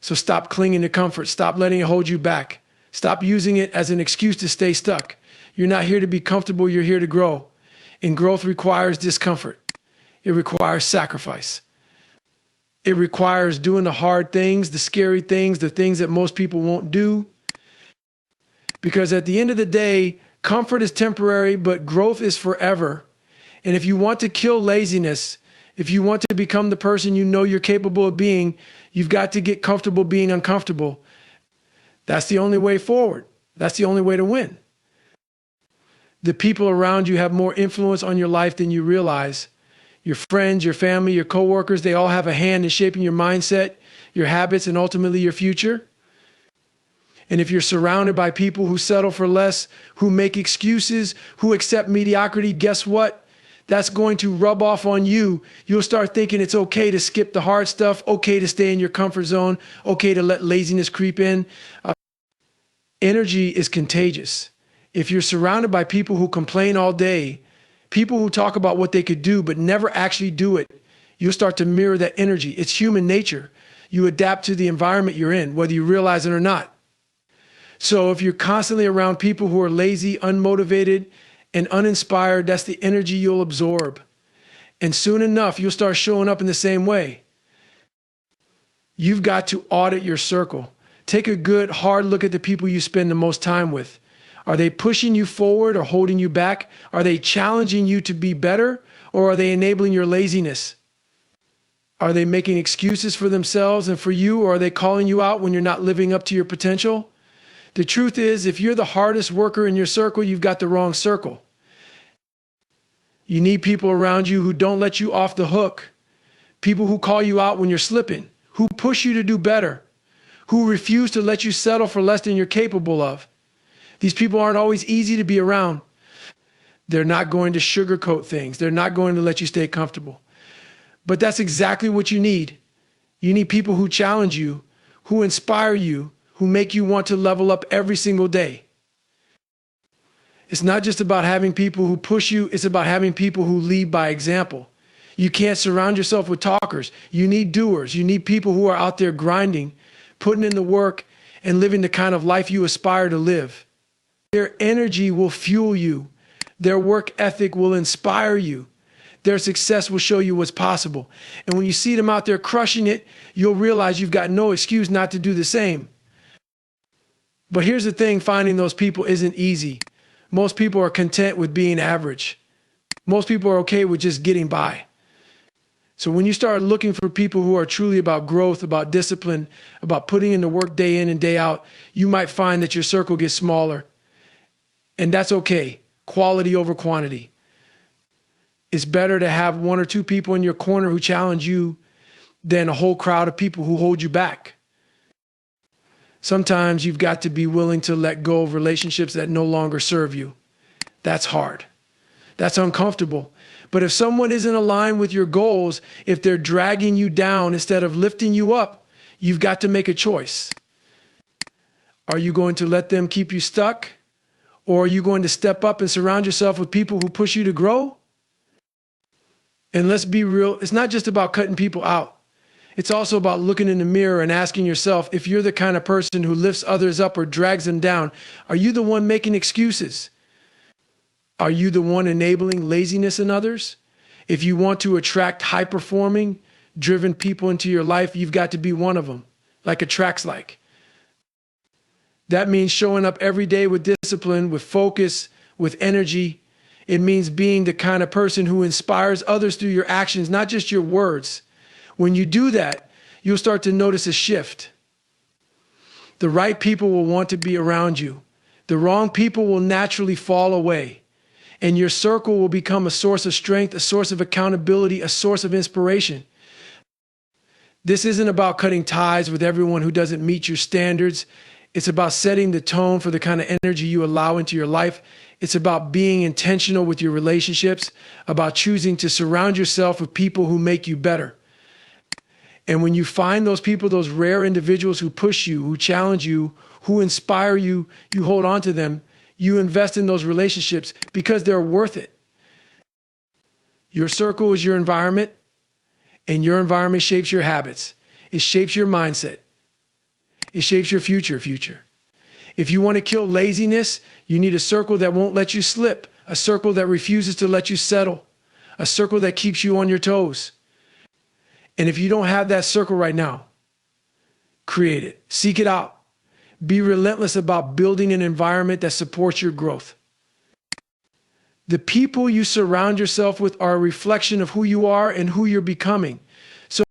So stop clinging to comfort. Stop letting it hold you back. Stop using it as an excuse to stay stuck. You're not here to be comfortable. You're here to grow. And growth requires discomfort. It requires sacrifice. It requires doing the hard things, the scary things, the things that most people won't do. Because at the end of the day, comfort is temporary, but growth is forever. And if you want to kill laziness, if you want to become the person you know you're capable of being, you've got to get comfortable being uncomfortable. That's the only way forward. That's the only way to win. The people around you have more influence on your life than you realize. Your friends, your family, your coworkers, they all have a hand in shaping your mindset, your habits, and ultimately your future. And if you're surrounded by people who settle for less, who make excuses, who accept mediocrity, guess what? That's going to rub off on you. You'll start thinking it's okay to skip the hard stuff, okay to stay in your comfort zone, okay to let laziness creep in. Energy is contagious. If you're surrounded by people who complain all day, people who talk about what they could do but never actually do it, you'll start to mirror that energy. It's human nature. You adapt to the environment you're in, whether you realize it or not. So if you're constantly around people who are lazy, unmotivated, and uninspired, that's the energy you'll absorb. And soon enough, you'll start showing up in the same way. You've got to audit your circle. Take a good, hard look at the people you spend the most time with. Are they pushing you forward or holding you back? Are they challenging you to be better, or are they enabling your laziness? Are they making excuses for themselves and for you, or are they calling you out when you're not living up to your potential? The truth is, if you're the hardest worker in your circle, you've got the wrong circle. You need people around you who don't let you off the hook. People who call you out when you're slipping, who push you to do better, who refuse to let you settle for less than you're capable of. These people aren't always easy to be around. They're not going to sugarcoat things. They're not going to let you stay comfortable. But that's exactly what you need. You need people who challenge you, who inspire you, who make you want to level up every single day. It's not just about having people who push you, it's about having people who lead by example. You can't surround yourself with talkers. You need doers. You need people who are out there grinding, putting in the work, and living the kind of life you aspire to live. Their energy will fuel you. Their work ethic will inspire you. Their success will show you what's possible. And when you see them out there crushing it, you'll realize you've got no excuse not to do the same. But here's the thing, finding those people isn't easy. Most people are content with being average. Most people are okay with just getting by. So when you start looking for people who are truly about growth, about discipline, about putting in the work day in and day out, you might find that your circle gets smaller. And that's okay. Quality over quantity. It's better to have one or two people in your corner who challenge you than a whole crowd of people who hold you back. Sometimes you've got to be willing to let go of relationships that no longer serve you. That's hard. That's uncomfortable. But if someone isn't aligned with your goals, if they're dragging you down instead of lifting you up, you've got to make a choice. Are you going to let them keep you stuck? Or are you going to step up and surround yourself with people who push you to grow? And let's be real, it's not just about cutting people out. It's also about looking in the mirror and asking yourself, if you're the kind of person who lifts others up or drags them down, are you the one making excuses? Are you the one enabling laziness in others? If you want to attract high-performing, driven people into your life, you've got to be one of them, like attracts like. That means showing up every day with discipline, with focus, with energy. It means being the kind of person who inspires others through your actions, not just your words. When you do that, you'll start to notice a shift. The right people will want to be around you. The wrong people will naturally fall away. And your circle will become a source of strength, a source of accountability, a source of inspiration. This isn't about cutting ties with everyone who doesn't meet your standards. It's about setting the tone for the kind of energy you allow into your life. It's about being intentional with your relationships, about choosing to surround yourself with people who make you better. And when you find those people, those rare individuals who push you, who challenge you, who inspire you, you hold on to them. You invest in those relationships because they're worth it. Your circle is your environment, and your environment shapes your habits. It shapes your mindset. It shapes your future. If you want to kill laziness, you need a circle that won't let you slip, a circle that refuses to let you settle, a circle that keeps you on your toes. And if you don't have that circle right now, create it. Seek it out. Be relentless about building an environment that supports your growth. The people you surround yourself with are a reflection of who you are and who you're becoming.